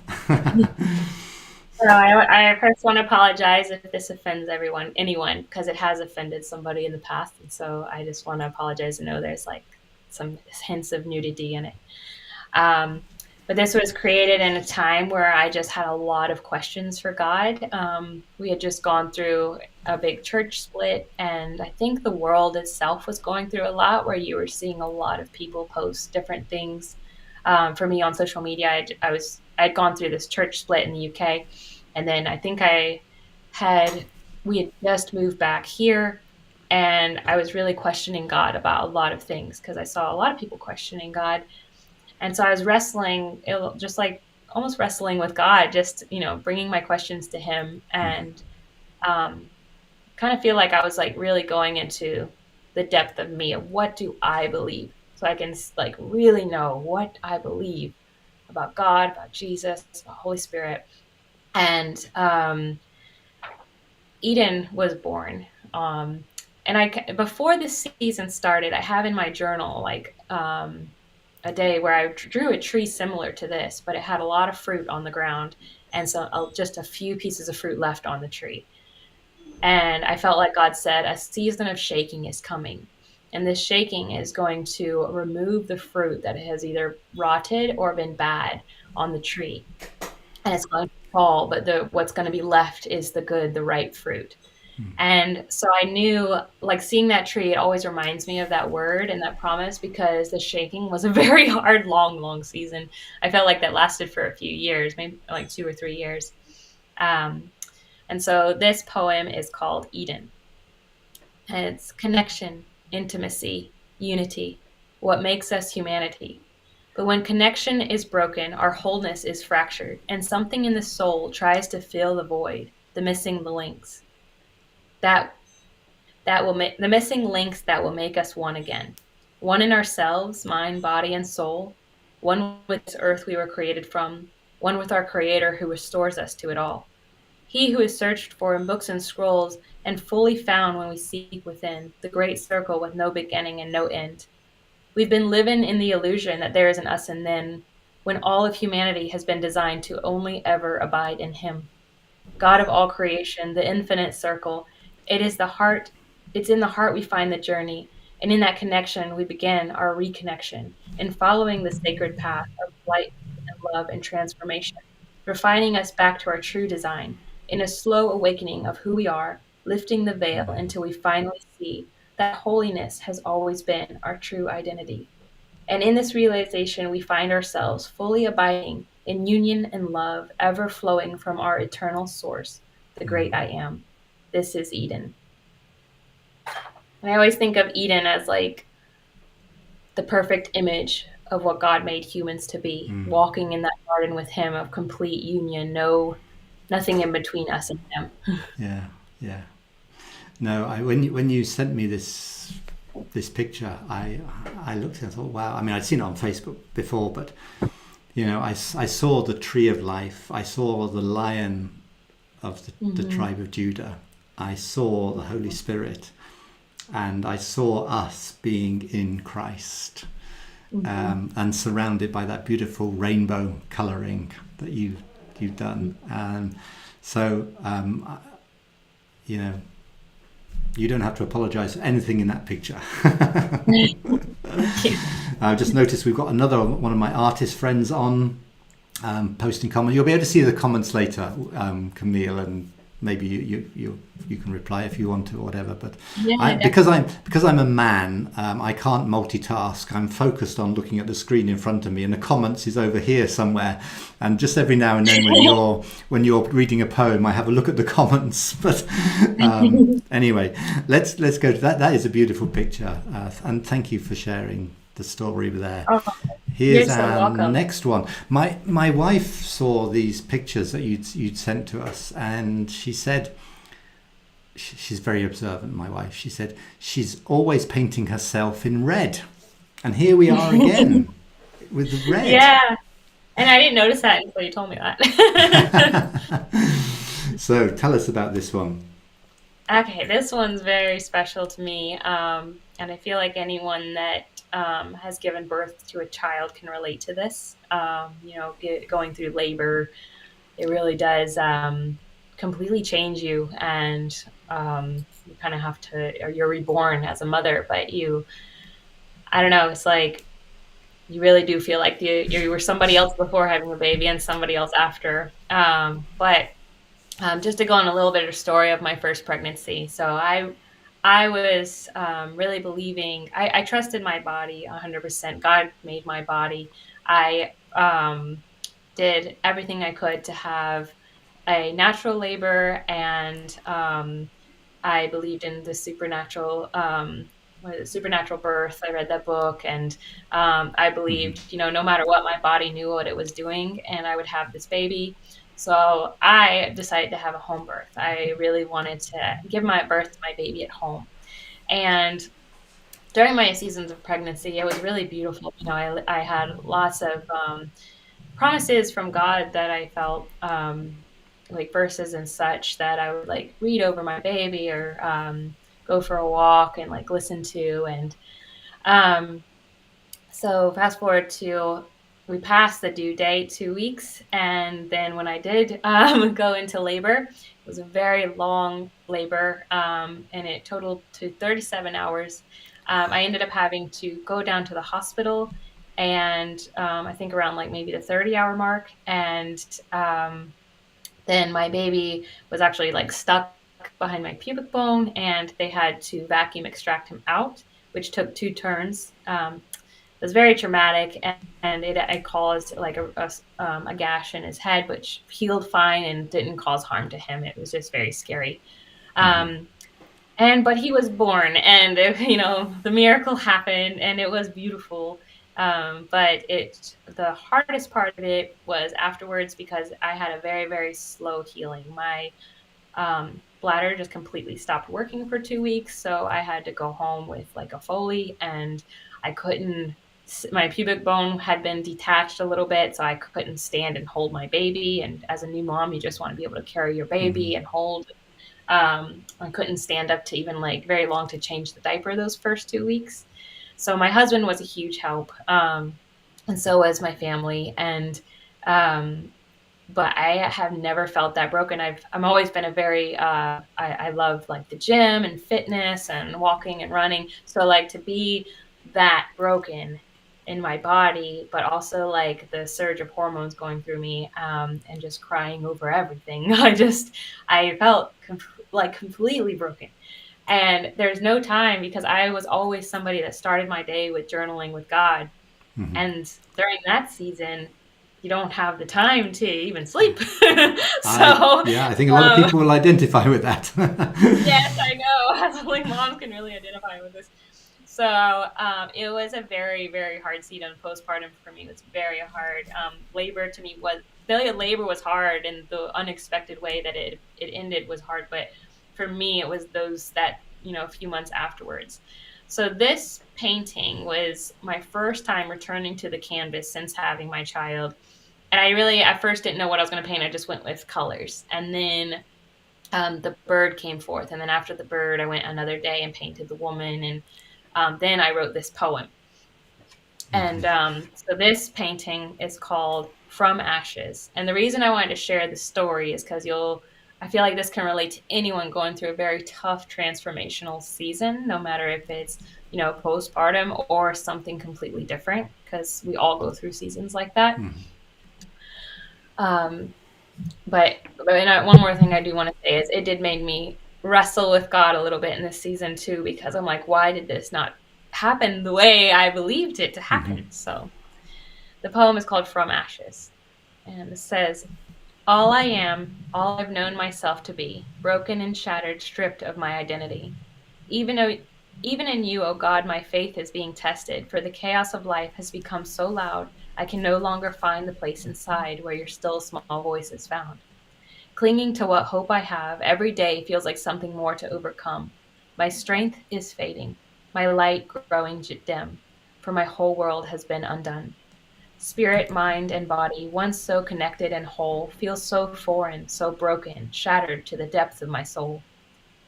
So I first want to apologize if this offends anyone, because it has offended somebody in the past. And so I just want to apologize and know there's like some hints of nudity in it. But this was created in a time where I just had a lot of questions for God. We had just gone through a big church split, and I think the world itself was going through a lot, where you were seeing a lot of people post different things. For me on social media, I'd gone through this church split in the UK, and then I think we had just moved back here, and I was really questioning God about a lot of things because I saw a lot of people questioning God. And so I was wrestling, just like almost wrestling with God, just, bringing my questions to him, and um, kind of feel like I was like really going into the depth of me of what do I believe, so I can like really know what I believe about God, about Jesus, about Holy Spirit. And Eden was born. And before this season started, I have in my journal like a day where I drew a tree similar to this, but it had a lot of fruit on the ground, and so just a few pieces of fruit left on the tree. And I felt like God said, a season of shaking is coming. And this shaking is going to remove the fruit that has either rotted or been bad on the tree. And it's going to fall, but what's going to be left is the good, the right fruit. And so I knew, like, seeing that tree, it always reminds me of that word and that promise, because the shaking was a very hard, long, long season. I felt like that lasted for a few years, maybe like 2 or 3 years. And so this poem is called Eden. And it's connection, intimacy, unity, what makes us humanity. But when connection is broken, our wholeness is fractured, and something in the soul tries to fill the void, the missing links. That the missing links that will make us one again. One in ourselves, mind, body, and soul. One with this earth we were created from. One with our Creator who restores us to it all. He who is searched for in books and scrolls, and fully found when we seek within the great circle with no beginning and no end. We've been living in the illusion that there is an us and then, when all of humanity has been designed to only ever abide in Him. God of all creation, the infinite circle, it's in the heart we find the journey, and in that connection we begin our reconnection, in following the sacred path of light and love and transformation, refining us back to our true design, in a slow awakening of who we are, lifting the veil until we finally see that holiness has always been our true identity. And in this realization, we find ourselves fully abiding in union and love, ever flowing from our eternal source, the great I am. This is Eden. And I always think of Eden as like the perfect image of what God made humans to be, walking in that garden with Him of complete union, nothing in between us and Him. Yeah, yeah. No, when you sent me this picture, I looked at it and thought, wow. I mean, I'd seen it on Facebook before, but you know, I saw the tree of life. I saw the lion of the tribe of Judah. I saw the Holy Spirit, and I saw us being in Christ, and surrounded by that beautiful rainbow colouring that you've done. So you know, you don't have to apologise for anything in that picture. I just noticed we've got another one of my artist friends on posting comments. You'll be able to see the comments later, Camille, and maybe you can reply if you want to or whatever. But Yeah, because definitely. I'm a man, I can't multitask. I'm focused on looking at the screen in front of me, and the comments is over here somewhere. And just every now and then, when you're reading a poem, I have a look at the comments. But anyway, let's go to that. That is a beautiful picture, and thank you for sharing the story there. Oh, you're Here's so our welcome. next one. My wife saw these pictures that you'd sent to us, and she said she's very observant. My wife, she said she's always painting herself in red, and here we are again with the red. Yeah. And I didn't notice that until you told me that. So tell us about this one. Okay, this one's very special to me. And I feel like anyone that has given birth to a child can relate to this. Going through labor, it really does completely change you. And you kind of have to, or you're reborn as a mother, but I don't know, it's like you really do feel like you were somebody else before having a baby and somebody else after. But just to go on a little bit of story of my first pregnancy. So I was really believing. I trusted my body 100%. God made my body. I did everything I could to have a natural labor, and I believed in the supernatural. What is it, supernatural birth. I read that book, and I Hmm. believed, no matter what, my body knew what it was doing, and I would have this baby. So I decided to have a home birth. I really wanted to give my birth to my baby at home. And during my seasons of pregnancy, it was really beautiful. I had lots of promises from God that I felt, like verses and such, that I would like read over my baby, or go for a walk and like listen to. And um, so fast forward to, we passed the due date 2 weeks, and then when I did go into labor, it was a very long labor, and it totaled to 37 hours. I ended up having to go down to the hospital, and I think around like maybe the 30-hour mark, and um, then my baby was actually like stuck behind my pubic bone, and they had to vacuum extract him out, which took 2 turns. It was very traumatic, and it caused like a gash in his head, which healed fine and didn't cause harm to him. It was just very scary. Um, but he was born, and the miracle happened, and it was beautiful. But the hardest part of it was afterwards, because I had a very, very slow healing. My bladder just completely stopped working for 2 weeks. So I had to go home with like a Foley, and I couldn't, my pubic bone had been detached a little bit. So I couldn't stand and hold my baby. And as a new mom, you just want to be able to carry your baby and hold. I couldn't stand up to even like very long to change the diaper those first 2 weeks. So my husband was a huge help. And so was my family. Um, but I have never felt that broken. I'm always been a very I love like the gym and fitness and walking and running. So like to be that broken in my body, but also like the surge of hormones going through me, and just crying over everything. I felt like completely broken. And there's no time, because I was always somebody that started my day with journaling with God, and during that season, you don't have the time to even sleep. So, I think a lot of um, people will identify with that. yes, I know. As only moms can really identify with this. So, it was a very, very hard season. Postpartum for me was very hard. Labor to me was, the labor was hard, and the unexpected way that it ended was hard. But for me, it was a few months afterwards. So this painting was my first time returning to the canvas since having my child. And I really, at first, didn't know what I was going to paint. I just went with colors. And then the bird came forth. And then after the bird, I went another day and painted the woman. And then I wrote this poem. And so this painting is called From Ashes. And the reason I wanted to share the story is because I feel like this can relate to anyone going through a very tough transformational season, no matter if it's postpartum or something completely different, because we all go through seasons like that. Um, but one more thing I do want to say is it did make me wrestle with God a little bit in this season too, because I'm like, why did this not happen the way I believed it to happen? So the poem is called From Ashes, and it says, all I am, all I've known myself to be, broken and shattered, stripped of my identity. Even in you, O God, my faith is being tested, for the chaos of life has become so loud, I can no longer find the place inside where your still small voice is found. Clinging to what hope I have, every day feels like something more to overcome. My strength is fading, my light growing dim, for my whole world has been undone. Spirit, mind, and body, once so connected and whole, feel so foreign, so broken, shattered to the depths of my soul.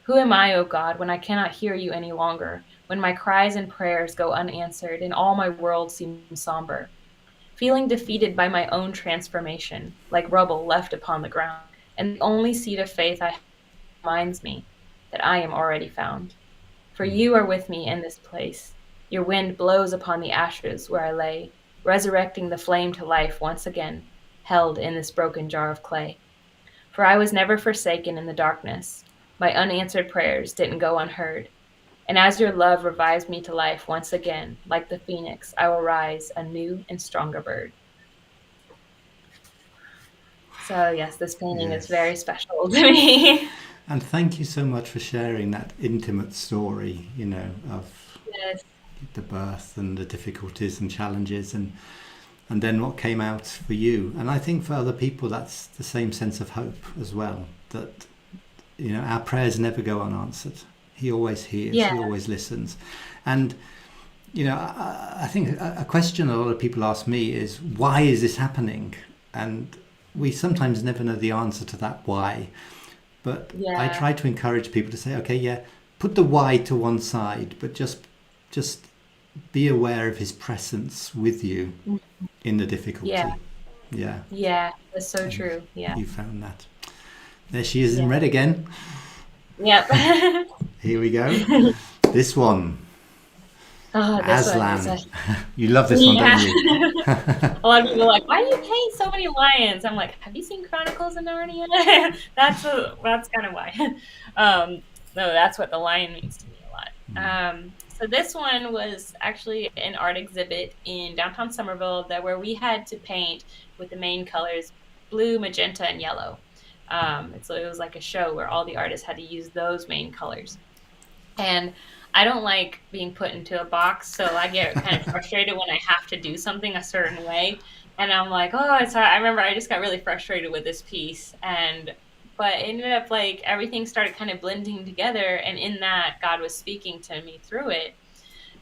Who am I, O God, when I cannot hear you any longer, when my cries and prayers go unanswered and all my world seems somber? Feeling defeated by my own transformation, like rubble left upon the ground, and the only seed of faith I have reminds me that I am already found. For you are with me in this place. Your wind blows upon the ashes where I lay, resurrecting the flame to life once again, held in this broken jar of clay. For I was never forsaken in the darkness. My unanswered prayers didn't go unheard. And as your love revives me to life once again, like the phoenix, I will rise a new and stronger bird. So yes, this painting is very special to me. And thank you so much for sharing that intimate story, of Yes. the birth and the difficulties and challenges, and then what came out for you. And I think for other people, that's the same sense of hope as well, that, our prayers never go unanswered. He always hears, He always listens. And, I think a question a lot of people ask me is, why is this happening? And we sometimes never know the answer to that why. But I try to encourage people to say, okay, put the why to one side, but just be aware of His presence with you in the difficulty. Yeah, that's so true. Yeah. You found that. There she is in red again. Yep. Here we go. This one. Oh, this Aslan. one. You love this one, don't you? A lot of people are like, why do you paint so many lions? I'm like, have you seen Chronicles of Narnia? That's kind of why. No, that's what the lion means to me a lot. So this one was actually an art exhibit in downtown Somerville where we had to paint with the main colors blue, magenta, and yellow. So it was like a show where all the artists had to use those main colors. And I don't like being put into a box, so I get kind of frustrated when I have to do something a certain way. And I'm like, oh, it's hard. I remember I just got really frustrated with this piece. But it ended up like everything started kind of blending together. And in that, God was speaking to me through it.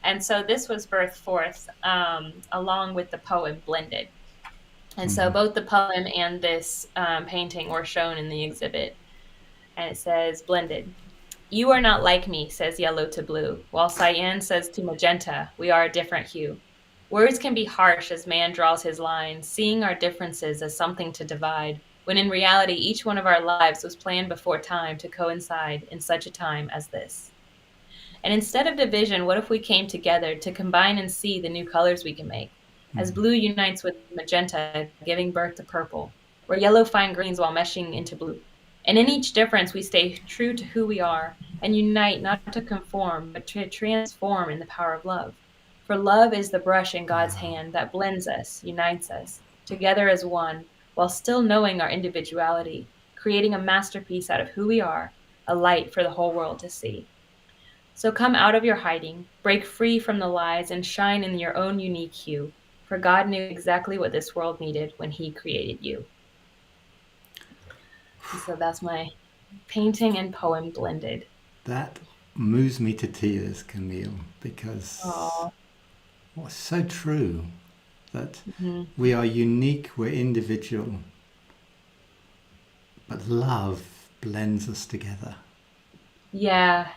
And so this was birthed forth along with the poem Blended. And so both the poem and this painting were shown in the exhibit. And it says, Blended. You are not like me, says yellow to blue, while cyan says to magenta, we are a different hue. Words can be harsh as man draws his line, seeing our differences as something to divide, when in reality each one of our lives was planned before time to coincide in such a time as this. And instead of division, what if we came together to combine and see the new colors we can make? As blue unites with magenta, giving birth to purple, where yellow finds greens while meshing into blue. And in each difference, we stay true to who we are and unite not to conform, but to transform in the power of love. For love is the brush in God's hand that blends us, unites us, together as one, while still knowing our individuality, creating a masterpiece out of who we are, a light for the whole world to see. So come out of your hiding, break free from the lies, and shine in your own unique hue, for God knew exactly what this world needed when He created you. So that's my painting and poem blended. That moves me to tears, Camille, because it's so true that we are unique, we're individual, but love blends us together. Yeah.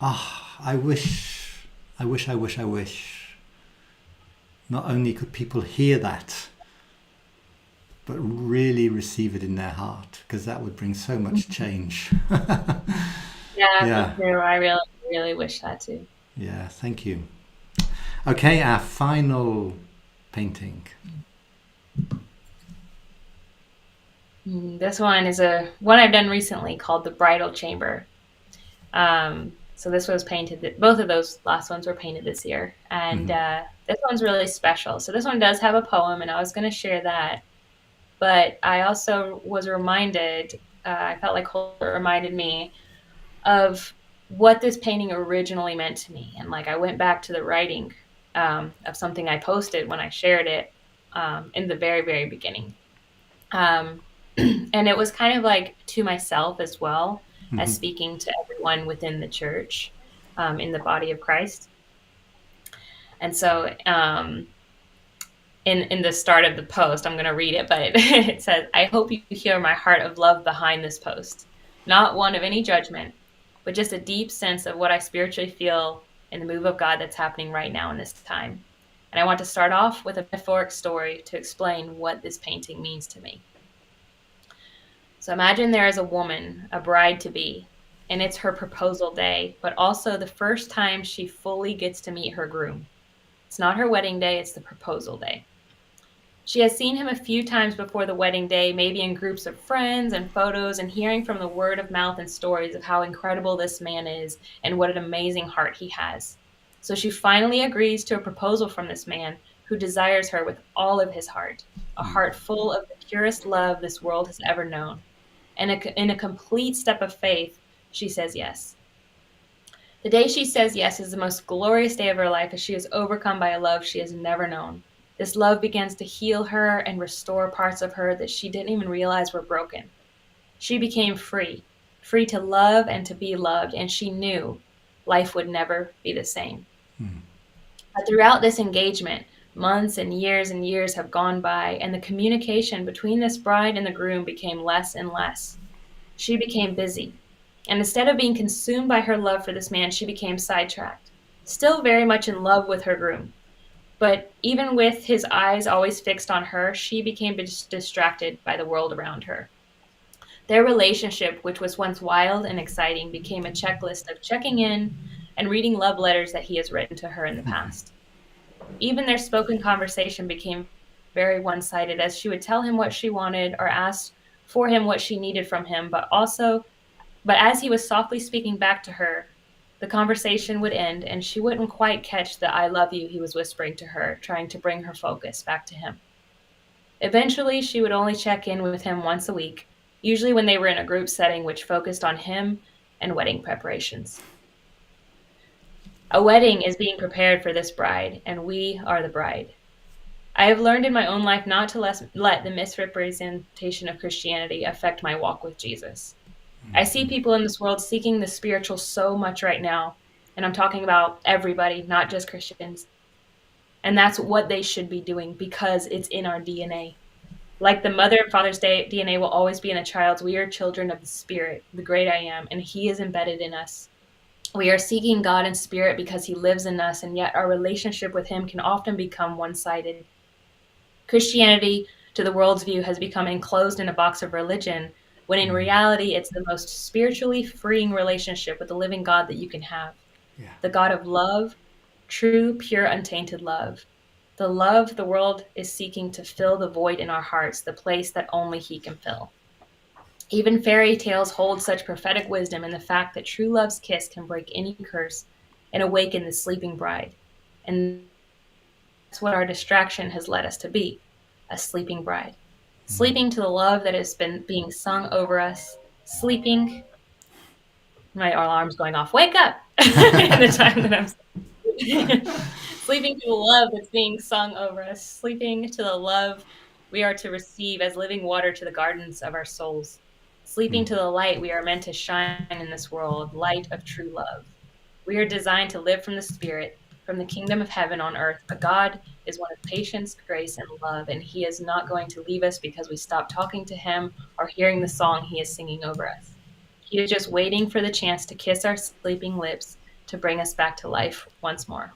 I wish. Not only could people hear that, but really receive it in their heart, because that would bring so much change. Yeah, me too. I really, really wish that too. Yeah, thank you. Okay, our final painting. This one is one I've done recently called the Bridal Chamber. So this was painted. Both of those last ones were painted this year, and this one's really special. So this one does have a poem, and I was going to share that, but I also was reminded. I felt like Holy Spirit reminded me of what this painting originally meant to me, and like I went back to the writing of something I posted when I shared it in the very very beginning. Um, and it was kind of like to myself as well as speaking to everyone within the church in the body of Christ. And so in the start of the post, I'm going to read it, but it says, I hope you hear my heart of love behind this post, not one of any judgment, but just a deep sense of what I spiritually feel in the move of God that's happening right now in this time. And I want to start off with a metaphoric story to explain what this painting means to me. So imagine there is a woman, a bride to be, and it's her proposal day, but also the first time she fully gets to meet her groom. It's not her wedding day, it's the proposal day. She has seen him a few times before the wedding day, maybe in groups of friends and photos, and hearing from the word of mouth and stories of how incredible this man is and what an amazing heart he has. So she finally agrees to a proposal from this man who desires her with all of his heart, a heart full of the purest love this world has ever known. And in a complete step of faith, she says yes. The day she says yes is the most glorious day of her life as she is overcome by a love she has never known. This love begins to heal her and restore parts of her that she didn't even realize were broken. She became free, free to love and to be loved, and she knew life would never be the same. But throughout this engagement, months and years have gone by, and the communication between this bride and the groom became less and less. She became busy. And instead of being consumed by her love for this man, she became sidetracked, still very much in love with her groom. But even with his eyes always fixed on her, she became distracted by the world around her. Their relationship, which was once wild and exciting, became a checklist of checking in and reading love letters that he has written to her in the past. Even their spoken conversation became very one-sided as she would tell him what she wanted or ask for him what she needed from him, but as he was softly speaking back to her, the conversation would end and she wouldn't quite catch the I love you he was whispering to her, trying to bring her focus back to him. Eventually, she would only check in with him once a week, usually when they were in a group setting which focused on him and wedding preparations. A wedding is being prepared for this bride, and we are the bride. I have learned in my own life not to let the misrepresentation of Christianity affect my walk with Jesus. I see people in this world seeking the spiritual so much right now, and I'm talking about everybody, not just Christians. And that's what they should be doing because it's in our DNA. Like the mother and father's DNA will always be in a child's, we are children of the Spirit, the great I am, and He is embedded in us. We are seeking God in spirit because He lives in us, and yet our relationship with Him can often become one-sided. Christianity, to the world's view, has become enclosed in a box of religion, when in reality, it's the most spiritually freeing relationship with the living God that you can have. Yeah. The God of love, true, pure, untainted love. The love the world is seeking to fill the void in our hearts, the place that only He can fill. Even fairy tales hold such prophetic wisdom in the fact that true love's kiss can break any curse and awaken the sleeping bride. And that's what our distraction has led us to be, a sleeping bride. Sleeping to the love that has been being sung over us, sleeping. My alarm's going off. Wake up! In the time that I'm sleeping to the love that's being sung over us, sleeping to the love we are to receive as living water to the gardens of our souls, sleeping to the light we are meant to shine in this world, light of true love. We are designed to live from the Spirit, from the kingdom of heaven on earth, but God is one of patience, grace, and love, and He is not going to leave us because we stop talking to Him or hearing the song He is singing over us. He is just waiting for the chance to kiss our sleeping lips to bring us back to life once more.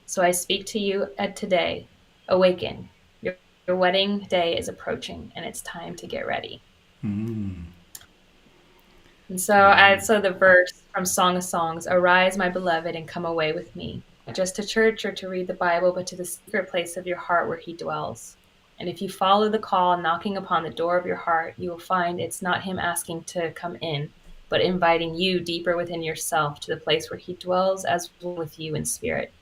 So I speak to you today, awaken. Your wedding day is approaching, and it's time to get ready. And so the verse from Song of Songs, "Arise, my beloved, and come away with me, not just to church or to read the Bible, but to the secret place of your heart where he dwells. And if you follow the call knocking upon the door of your heart, you will find it's not him asking to come in, but inviting you deeper within yourself to the place where he dwells as one with you in spirit,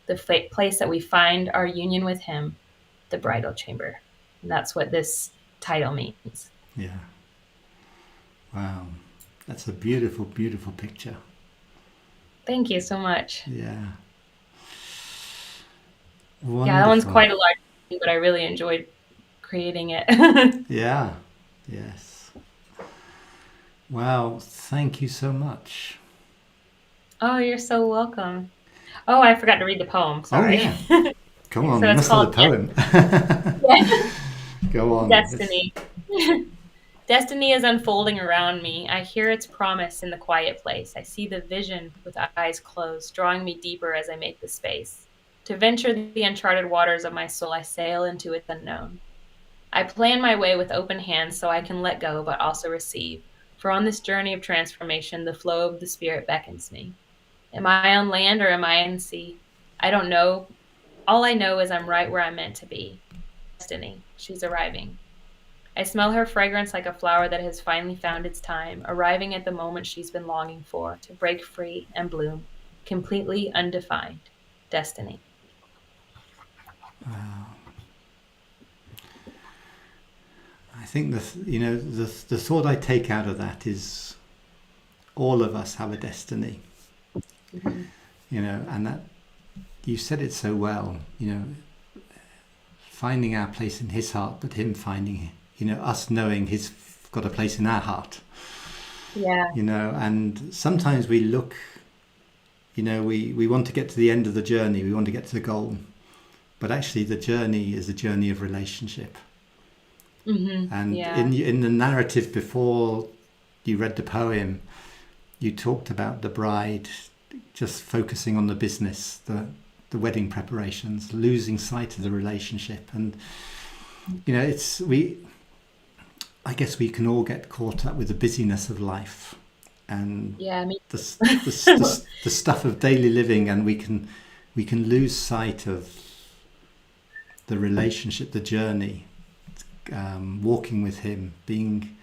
the place that we find our union with him, the bridal chamber." And that's what this title means. Yeah. Wow. That's a beautiful, beautiful picture. Thank you so much. Yeah. Wonderful. Yeah, that one's quite a large thing, but I really enjoyed creating it. Yeah. Yes. Wow. Thank you so much. Oh, you're so welcome. Oh, I forgot to read the poem. Sorry. Oh, yeah. Come on, So you it's must have called the poem. Go on. Destiny. Destiny is unfolding around me. I hear its promise in the quiet place. I see the vision with eyes closed, drawing me deeper as I make the space. To venture the uncharted waters of my soul, I sail into its unknown. I plan my way with open hands so I can let go but also receive. For on this journey of transformation, the flow of the Spirit beckons me. Am I on land or am I in sea? I don't know. All I know is I'm right where I'm meant to be. Destiny. She's arriving. I smell her fragrance like a flower that has finally found its time, arriving at the moment she's been longing for, to break free and bloom, completely undefined. Destiny. Wow. I think the thought I take out of that is all of us have a destiny. Mm-hmm. And that you said it so well, finding our place in his heart, but him finding, us knowing he's got a place in our heart. Yeah. And sometimes we look, we want to get to the end of the journey, we want to get to the goal, but actually the journey is a journey of relationship. Mm-hmm. And yeah. in the narrative before you read the poem, you talked about the bride just focusing on the business, the wedding preparations, losing sight of the relationship. And I guess we can all get caught up with the busyness of life and the stuff of daily living, and we can lose sight of the relationship, the journey, walking with him, being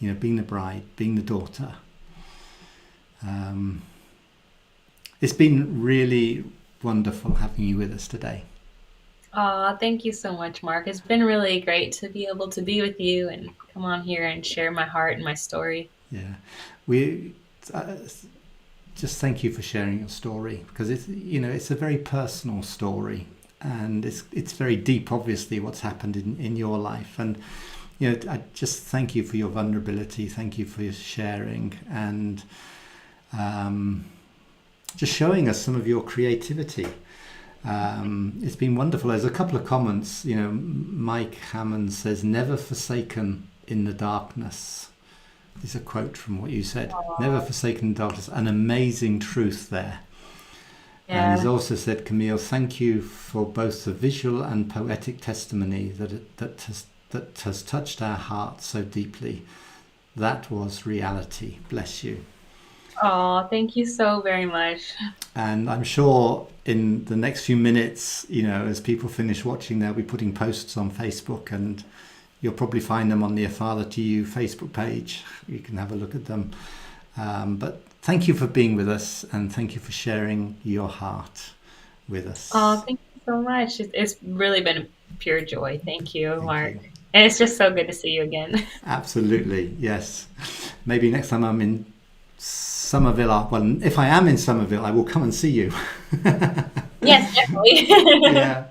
the bride, being the daughter. It's been really wonderful having you with us today. Oh, thank you so much, Mark. It's been really great to be able to be with you and come on here and share my heart and my story. Yeah, we just thank you for sharing your story, because it's a very personal story, and it's very deep, obviously, what's happened in your life. And I just thank you for your vulnerability. Thank you for your sharing, and just showing us some of your creativity. It's been wonderful. There's a couple of comments. Mike Hammond says, "Never forsaken in the darkness." It's a quote from what you said. Aww. "Never forsaken in darkness." An amazing truth there. Yeah. And he's also said, "Camille, thank you for both the visual and poetic testimony that has touched our hearts so deeply. That was reality. Bless you." Oh, thank you so very much. And I'm sure in the next few minutes, as people finish watching, they'll be putting posts on Facebook, and you'll probably find them on the A Father to You Facebook page. You can have a look at them. But thank you for being with us, and thank you for sharing your heart with us. Oh, thank you so much. It's really been a pure joy. Thank you, Mark. And it's just so good to see you again. Absolutely, yes. Maybe next time I'm in Somerville, well, if I am in Somerville, I will come and see you. Yes, definitely. Yeah.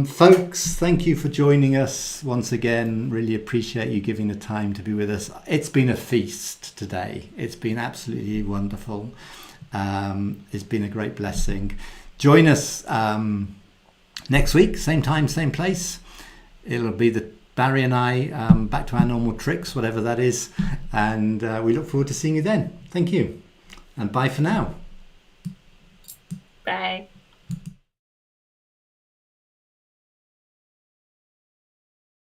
Folks, thank you for joining us once again. Really appreciate you giving the time to be with us. It's been a feast today. It's been absolutely wonderful. It's been a great blessing. Join us next week, same time, same place. It'll be Barry and I back to our normal tricks, whatever that is. And we look forward to seeing you then. Thank you. And bye for now. Bye.